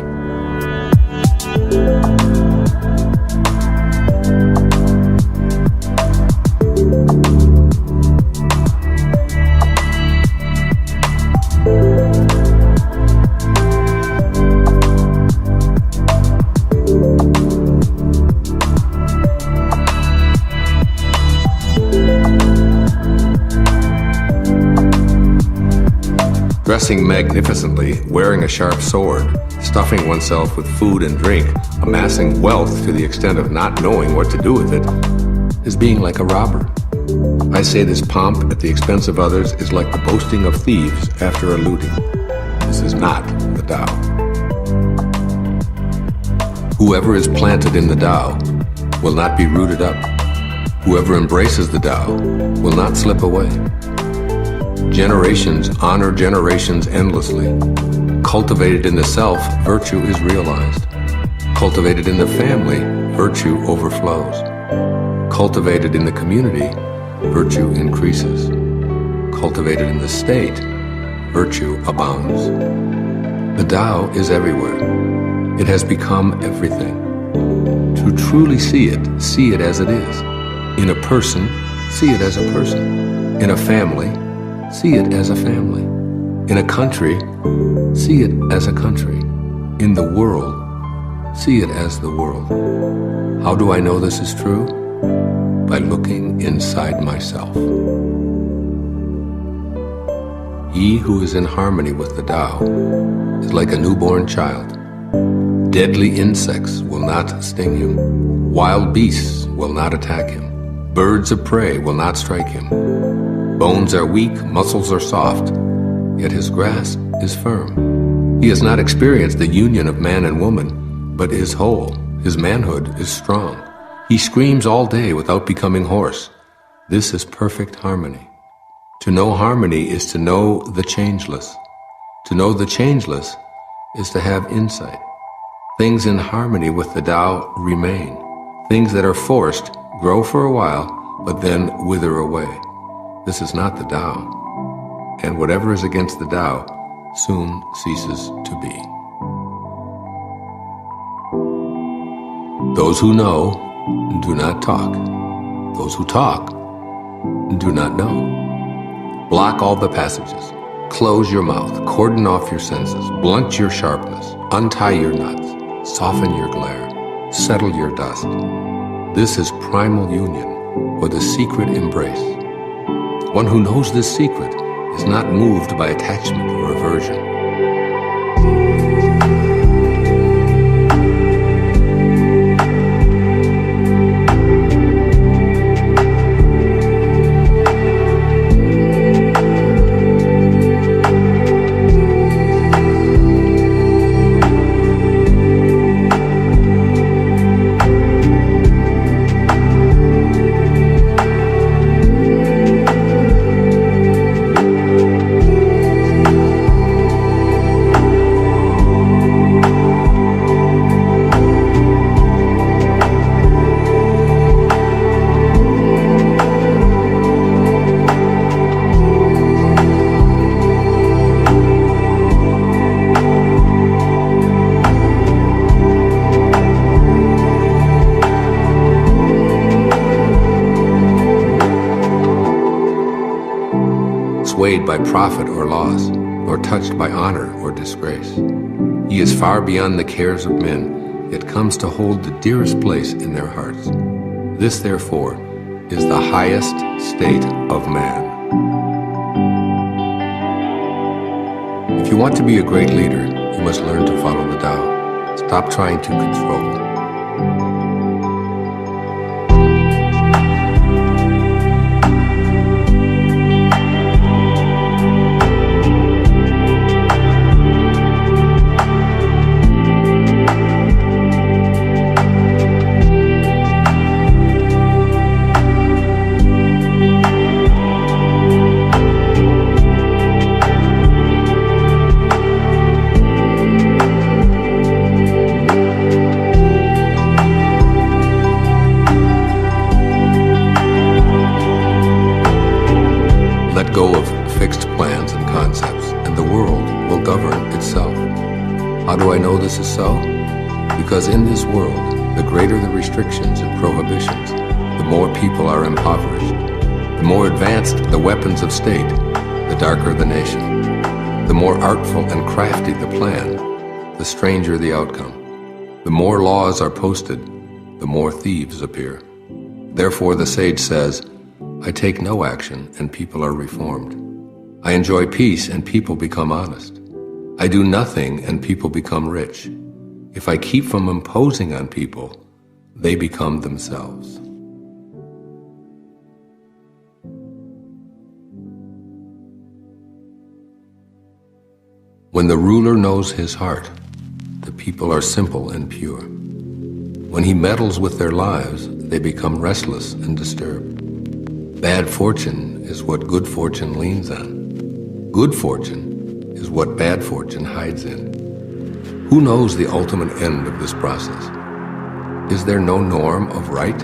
Dressing magnificently, wearing a sharp sword, stuffing oneself with food and drink, amassing wealth to the extent of not knowing what to do with it, is being like a robber. I say this pomp at the expense of others is like the boasting of thieves after a looting. This is not the Tao. Whoever is planted in the Tao will not be rooted up. Whoever embraces the Tao will not slip away. Generations honor generations endlessly. Cultivated in the self, virtue is realized. Cultivated in the family, virtue overflows. Cultivated in the community, virtue increases. Cultivated in the state, virtue abounds. The Tao is everywhere. It has become everything. To truly see it as it is. In a person, see it as a person. In a family, see it as a family. In a country, see it as a country. In the world, see it as the world. How do I know this is true? By looking inside myself. He who is in harmony with the Tao is like a newborn child. Deadly insects will not sting him. Wild beasts will not attack him. Birds of prey will not strike him. Bones are weak, muscles are soft, yet his grasp is firm. He has not experienced the union of man and woman, but is whole. His manhood is strong. He screams all day without becoming hoarse. This is perfect harmony. To know harmony is to know the changeless. To know the changeless is to have insight. Things in harmony with the Tao remain. Things that are forced grow for a while, but then wither away. This is not the Tao, and whatever is against the Tao soon ceases to be. Those who know do not talk. Those who talk do not know. Block all the passages. Close your mouth. Cordon off your senses. Blunt your sharpness. Untie your knots. Soften your glare. Settle your dust. This is primal union, or the secret embrace. One who knows this secret is not moved by attachment or aversion. swayed by profit or loss, nor touched by honor or disgrace. He is far beyond the cares of men, yet comes to hold the dearest place in their hearts. This, therefore, is the highest state of man. If you want to be a great leader, you must learn to follow the Tao. Stop trying to control. Let go of fixed plans and concepts, and the world will govern itself. How do I know this is so? Because in this world, the greater the restrictions and prohibitions, the more people are impoverished. The more advanced the weapons of state, the darker the nation. The more artful and crafty the plan, the stranger the outcome. The more laws are posted, the more thieves appear. Therefore the sage says, I take no action and people are reformed. I enjoy peace and people become honest. I do nothing and people become rich. If I keep from imposing on people, they become themselves. When the ruler knows his heart, the people are simple and pure. When he meddles with their lives, they become restless and disturbed. Bad fortune is what good fortune leans on. Good fortune is what bad fortune hides in. Who knows the ultimate end of this process? Is there no norm of right?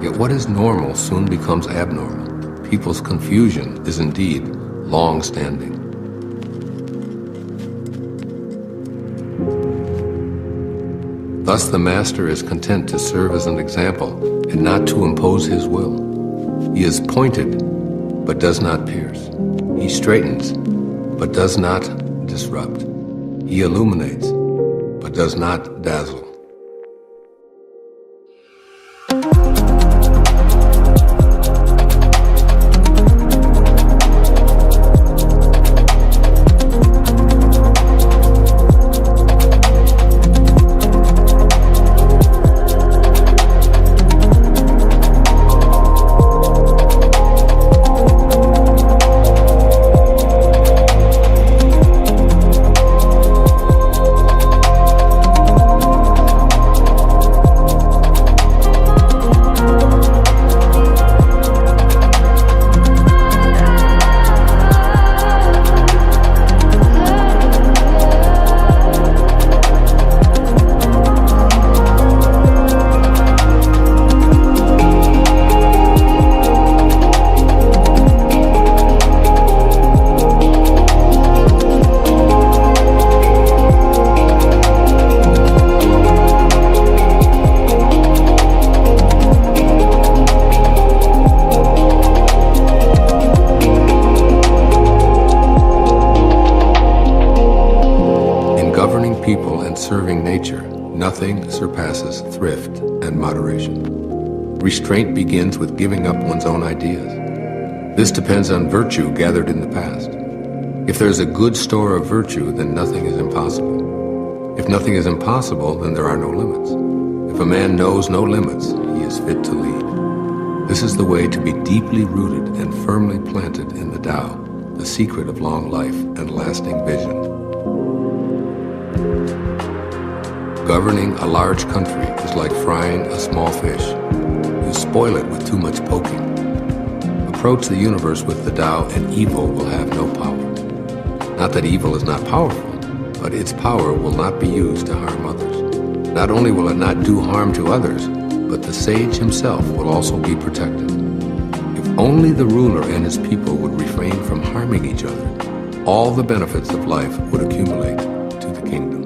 Yet what is normal soon becomes abnormal. People's confusion is indeed long-standing. Thus the master is content to serve as an example and not to impose his will. He is pointed, but does not pierce. He straightens, but does not disrupt. He illuminates, but does not dazzle. Serving nature, nothing surpasses thrift and moderation. Restraint begins with giving up one's own ideas. This depends on virtue gathered in the past. If there's a good store of virtue, then nothing is impossible. If nothing is impossible, then there are no limits. If a man knows no limits, he is fit to lead. This is the way to be deeply rooted and firmly planted in the Tao, the secret of long life and lasting vision. Governing a large country is like frying a small fish. You spoil it with too much poking. Approach the universe with the Tao and evil will have no power. Not that evil is not powerful, but its power will not be used to harm others. Not only will it not do harm to others, but the sage himself will also be protected. If only the ruler and his people would refrain from harming each other, all the benefits of life would accumulate to the kingdom.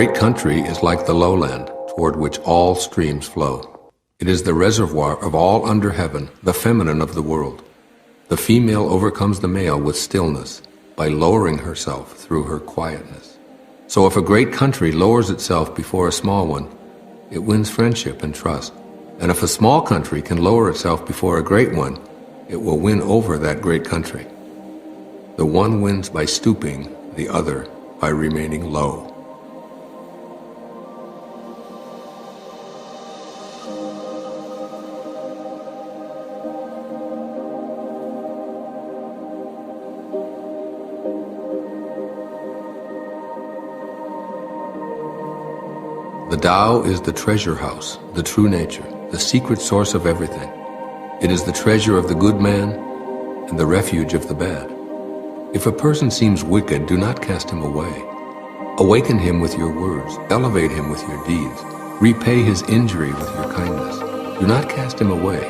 great country is like the lowland, toward which all streams flow. It is the reservoir of all under heaven, the feminine of the world. The female overcomes the male with stillness, by lowering herself through her quietness. So if a great country lowers itself before a small one, it wins friendship and trust. And if a small country can lower itself before a great one, it will win over that great country. The one wins by stooping, the other by remaining low. The Tao is the treasure house, the true nature, the secret source of everything. It is the treasure of the good man and the refuge of the bad. If a person seems wicked, do not cast him away. Awaken him with your words, elevate him with your deeds, repay his injury with your kindness. Do not cast him away,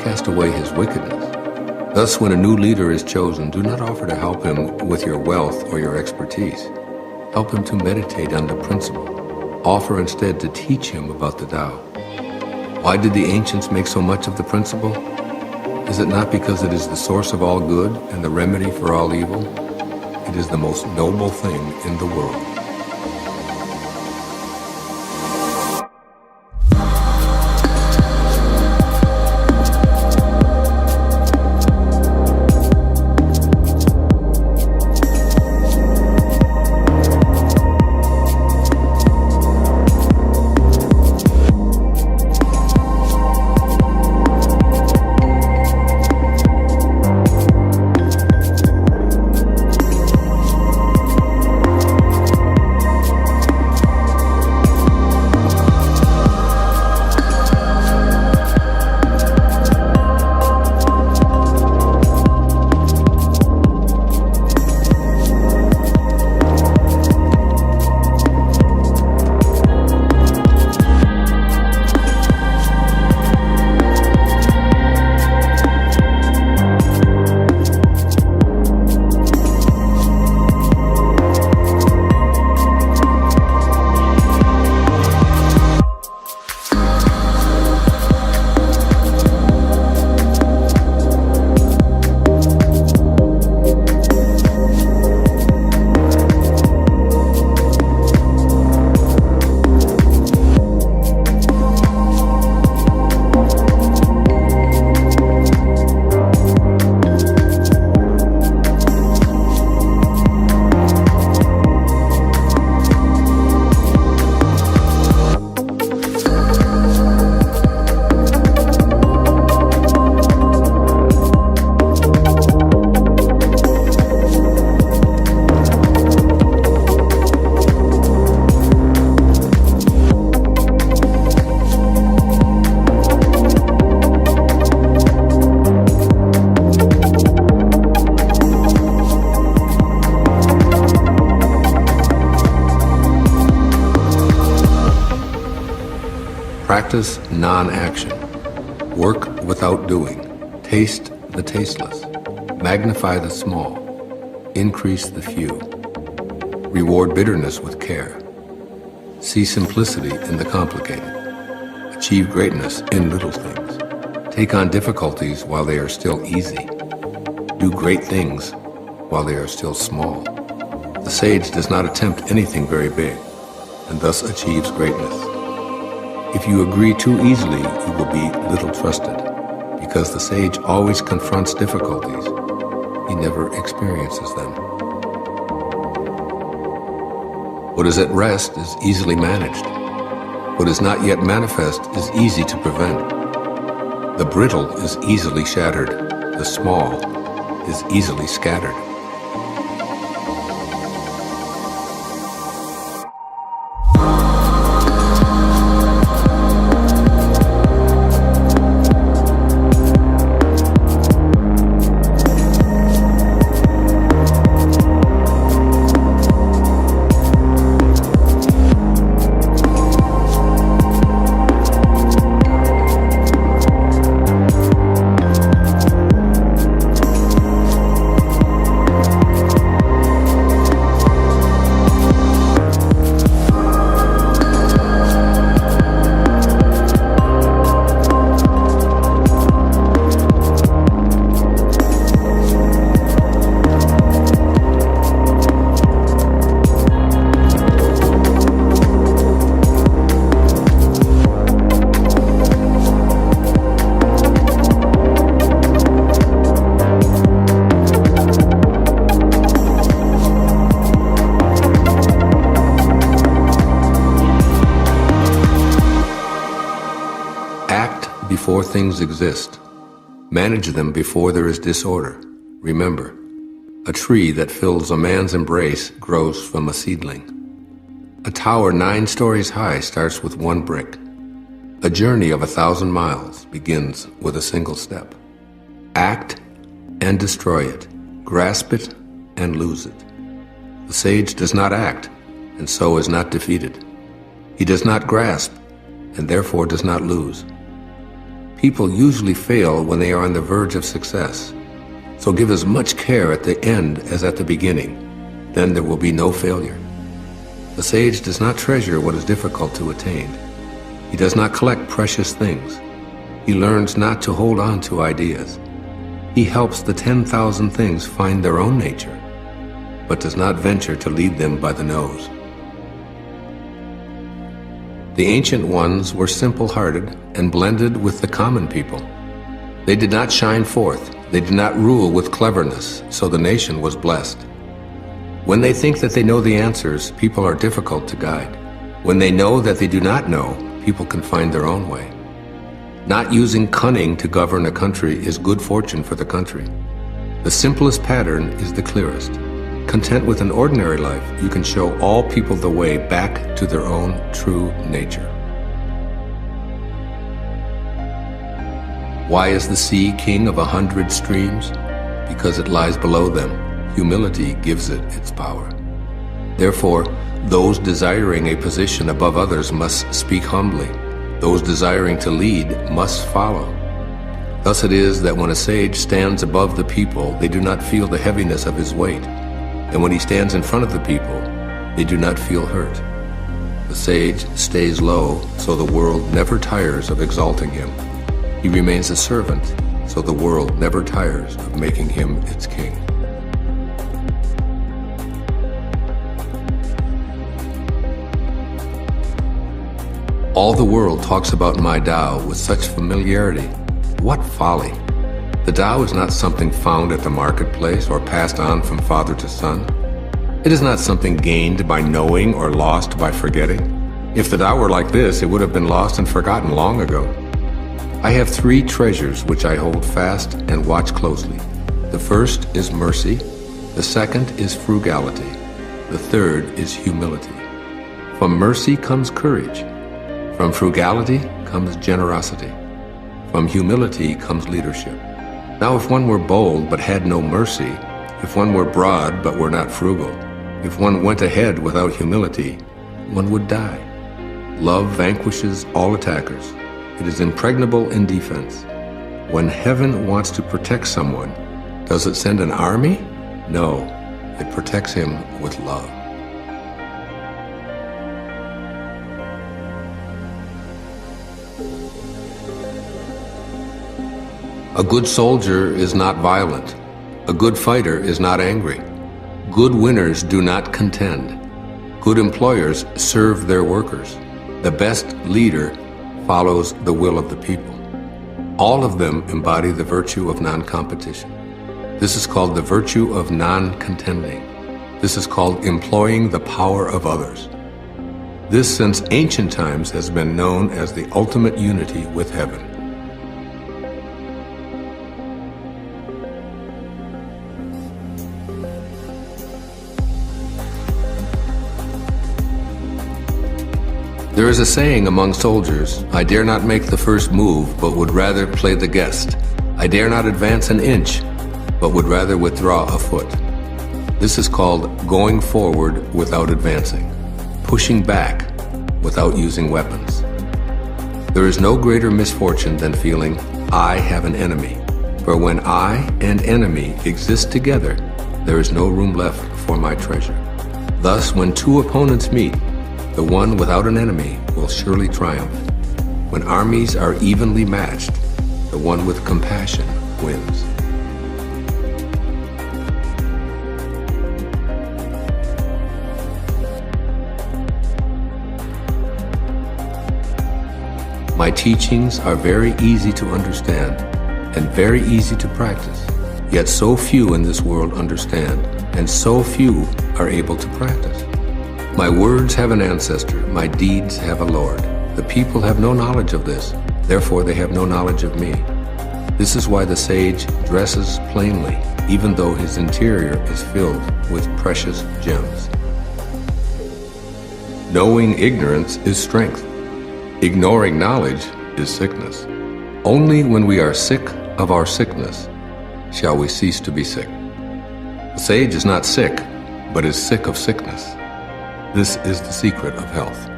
cast away his wickedness. Thus, when a new leader is chosen, do not offer to help him with your wealth or your expertise. Help him to meditate on the principle. Offer instead to teach him about the Tao. Why did the ancients make so much of the principle? Is it not because it is the source of all good and the remedy for all evil? It is the most noble thing in the world. Practice non-action. Work without doing. Taste the tasteless. Magnify the small. Increase the few. Reward bitterness with care. See simplicity in the complicated. Achieve greatness in little things. Take on difficulties while they are still easy. Do great things while they are still small. The sage does not attempt anything very big, and thus achieves greatness. If you agree too easily, you will be little trusted, because the sage always confronts difficulties. He never experiences them. What is at rest is easily managed. What is not yet manifest is easy to prevent. The brittle is easily shattered. The small is easily scattered. things exist. Manage them before there is disorder. Remember, a tree that fills a man's embrace grows from a seedling. A tower 9 stories high starts with 1 brick. A journey of 1,000 miles begins with a single step. Act and destroy it. Grasp it and lose it. The sage does not act, and so is not defeated. He does not grasp, and therefore does not lose. People usually fail when they are on the verge of success. So give as much care at the end as at the beginning. Then there will be no failure. The sage does not treasure what is difficult to attain. He does not collect precious things. He learns not to hold on to ideas. He helps the 10,000 things find their own nature, but does not venture to lead them by the nose. The ancient ones were simple-hearted and blended with the common people. They did not shine forth. They did not rule with cleverness, so the nation was blessed. When they think that they know the answers, people are difficult to guide. When they know that they do not know, people can find their own way. Not using cunning to govern a country is good fortune for the country. The simplest pattern is the clearest. Content with an ordinary life, you can show all people the way back to their own true nature. Why is the sea king of 100 streams? Because it lies below them. Humility gives it its power. Therefore, those desiring a position above others must speak humbly. Those desiring to lead must follow. Thus it is that when a sage stands above the people, they do not feel the heaviness of his weight. And when he stands in front of the people, they do not feel hurt. The sage stays low, so the world never tires of exalting him. He remains a servant, so the world never tires of making him its king. All the world talks about my Tao with such familiarity. What folly! The Tao is not something found at the marketplace or passed on from father to son. It is not something gained by knowing or lost by forgetting. If the Tao were like this, it would have been lost and forgotten long ago. I have 3 treasures which I hold fast and watch closely. The first is mercy, the second is frugality, the third is humility. From mercy comes courage. From frugality comes generosity. From humility comes leadership. Now if one were bold but had no mercy, if one were broad but were not frugal, if one went ahead without humility, one would die. Love vanquishes all attackers. It is impregnable in defense. When heaven wants to protect someone, does it send an army? No, it protects him with love. A good soldier is not violent. A good fighter is not angry. Good winners do not contend. Good employers serve their workers. The best leader follows the will of the people. All of them embody the virtue of non-competition. This is called the virtue of non-contending. This is called employing the power of others. This, since ancient times, has been known as the ultimate unity with heaven. There is a saying among soldiers, I dare not make the first move, but would rather play the guest. I dare not advance an inch, but would rather withdraw a foot. This is called going forward without advancing, pushing back without using weapons. There is no greater misfortune than feeling, I have an enemy. For when I and enemy exist together, there is no room left for my treasure. Thus, when 2 opponents meet, the one without an enemy will surely triumph. When armies are evenly matched, the one with compassion wins. My teachings are very easy to understand and very easy to practice, yet so few in this world understand, and so few are able to practice. My words have an ancestor, my deeds have a Lord. The people have no knowledge of this. Therefore they have no knowledge of me. This is why the sage dresses plainly, even though his interior is filled with precious gems. Knowing ignorance is strength. Ignoring knowledge is sickness. Only when we are sick of our sickness shall we cease to be sick. The sage is not sick, but is sick of sickness. This is the secret of health.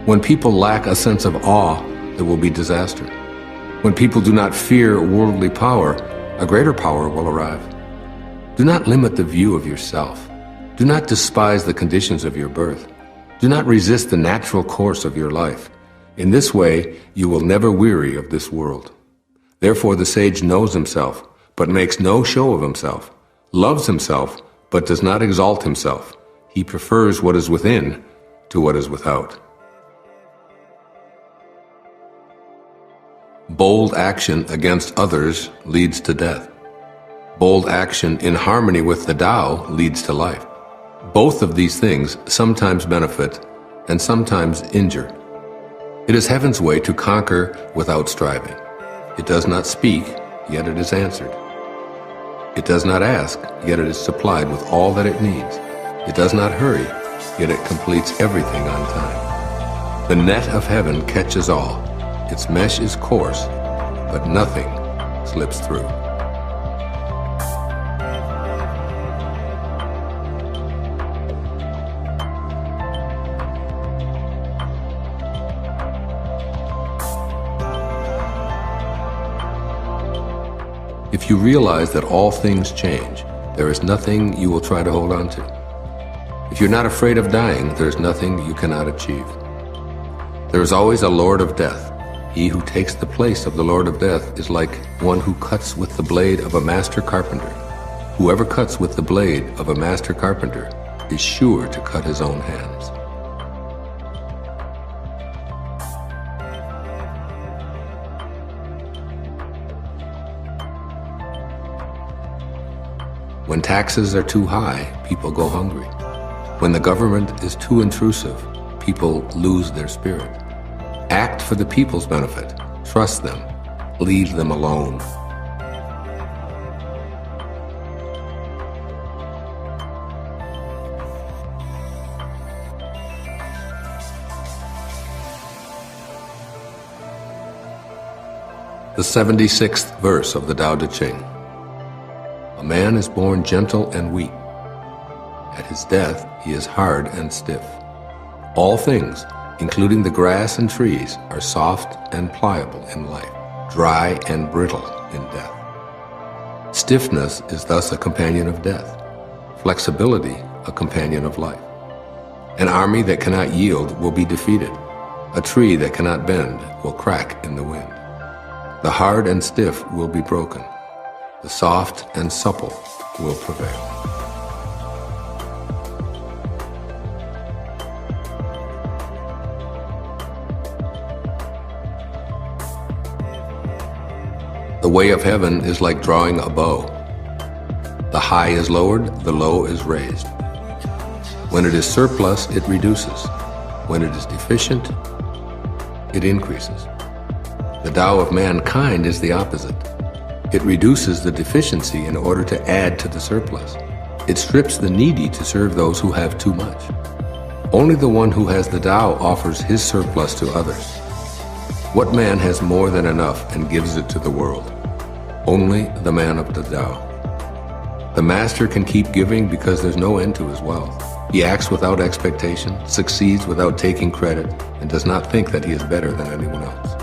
When people lack a sense of awe, there will be disaster. When people do not fear worldly power, a greater power will arrive. Do not limit the view of yourself. Do not despise the conditions of your birth. Do not resist the natural course of your life. In this way, you will never weary of this world. Therefore, the sage knows himself, but makes no show of himself, loves himself, but does not exalt himself. He prefers what is within to what is without. Bold action against others leads to death. Bold action in harmony with the Tao leads to life. Both of these things sometimes benefit and sometimes injure. It is heaven's way to conquer without striving. It does not speak, yet it is answered. It does not ask, yet it is supplied with all that it needs. It does not hurry, yet it completes everything on time. The net of heaven catches all. Its mesh is coarse, but nothing slips through. If you realize that all things change, there is nothing you will try to hold on to. If you're not afraid of dying, there is nothing you cannot achieve. There is always a Lord of Death. He who takes the place of the Lord of Death is like one who cuts with the blade of a master carpenter. Whoever cuts with the blade of a master carpenter is sure to cut his own hands. When taxes are too high, people go hungry. When the government is too intrusive, people lose their spirit. Act for the people's benefit. Trust them. Leave them alone. The 76th verse of the Tao Te Ching. A man is born gentle and weak. At his death, he is hard and stiff. All things, including the grass and trees, are soft and pliable in life, dry and brittle in death. Stiffness is thus a companion of death, flexibility a companion of life. An army that cannot yield will be defeated. A tree that cannot bend will crack in the wind. The hard and stiff will be broken. The soft and supple will prevail. The way of heaven is like drawing a bow. The high is lowered, the low is raised. When it is surplus, it reduces. When it is deficient, it increases. The Tao of mankind is the opposite. It reduces the deficiency in order to add to the surplus. It strips the needy to serve those who have too much. Only the one who has the Tao offers his surplus to others. What man has more than enough and gives it to the world? Only the man of the Tao. The master can keep giving because there's no end to his wealth. He acts without expectation, succeeds without taking credit, and does not think that he is better than anyone else.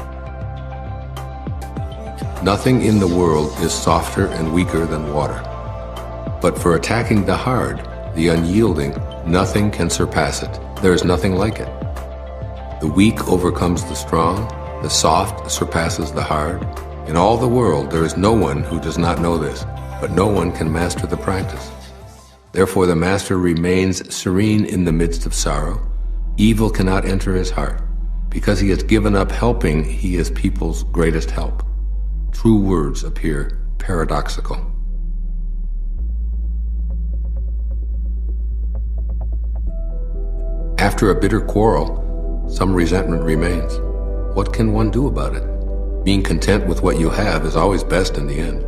Nothing in the world is softer and weaker than water. But for attacking the hard, the unyielding, nothing can surpass it. There is nothing like it. The weak overcomes the strong. The soft surpasses the hard. In all the world, there is no one who does not know this, but no one can master the practice. Therefore, the master remains serene in the midst of sorrow. Evil cannot enter his heart. Because he has given up helping, he is people's greatest help. True words appear paradoxical. After a bitter quarrel, Some resentment remains. What can one do about it? Being content with what you have is always best in the end.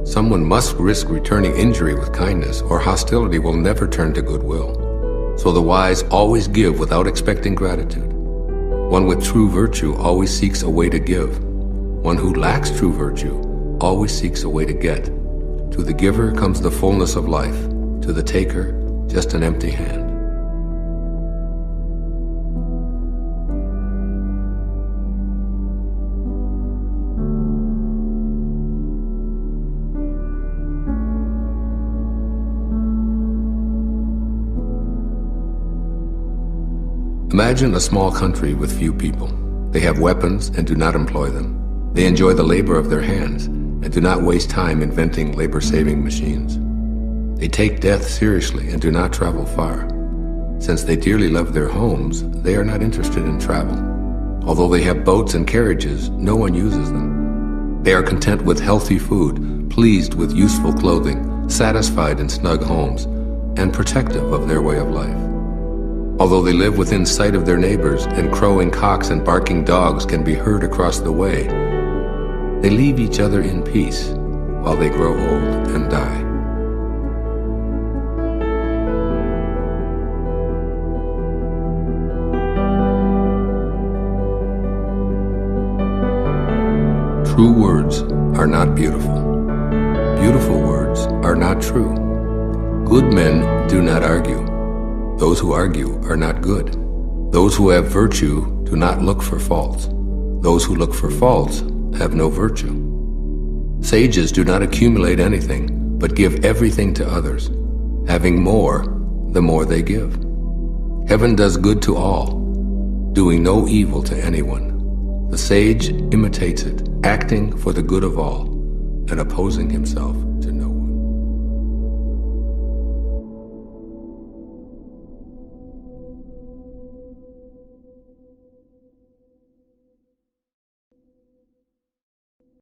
Someone must risk returning injury with kindness, or hostility will never turn to goodwill. So the wise always give without expecting gratitude. One with true virtue always seeks a way to give. One who lacks true virtue always seeks a way to get. To the giver comes the fullness of life, to the taker, just an empty hand. Imagine a small country with few people. They have weapons and do not employ them. They enjoy the labor of their hands and do not waste time inventing labor-saving machines. They take death seriously and do not travel far. Since they dearly love their homes, they are not interested in travel. Although they have boats and carriages, no one uses them. They are content with healthy food, pleased with useful clothing, satisfied in snug homes, and protective of their way of life. Although they live within sight of their neighbors and crowing cocks and barking dogs can be heard across the way, they leave each other in peace while they grow old and die. True words are not beautiful. Beautiful words are not true. Good men do not argue. Those who argue are not good. Those who have virtue do not look for faults. Those who look for faults have no virtue. Sages do not accumulate anything, but give everything to others. Having more, the more they give. Heaven does good to all, doing no evil to anyone. The sage imitates it, acting for the good of all, and opposing himself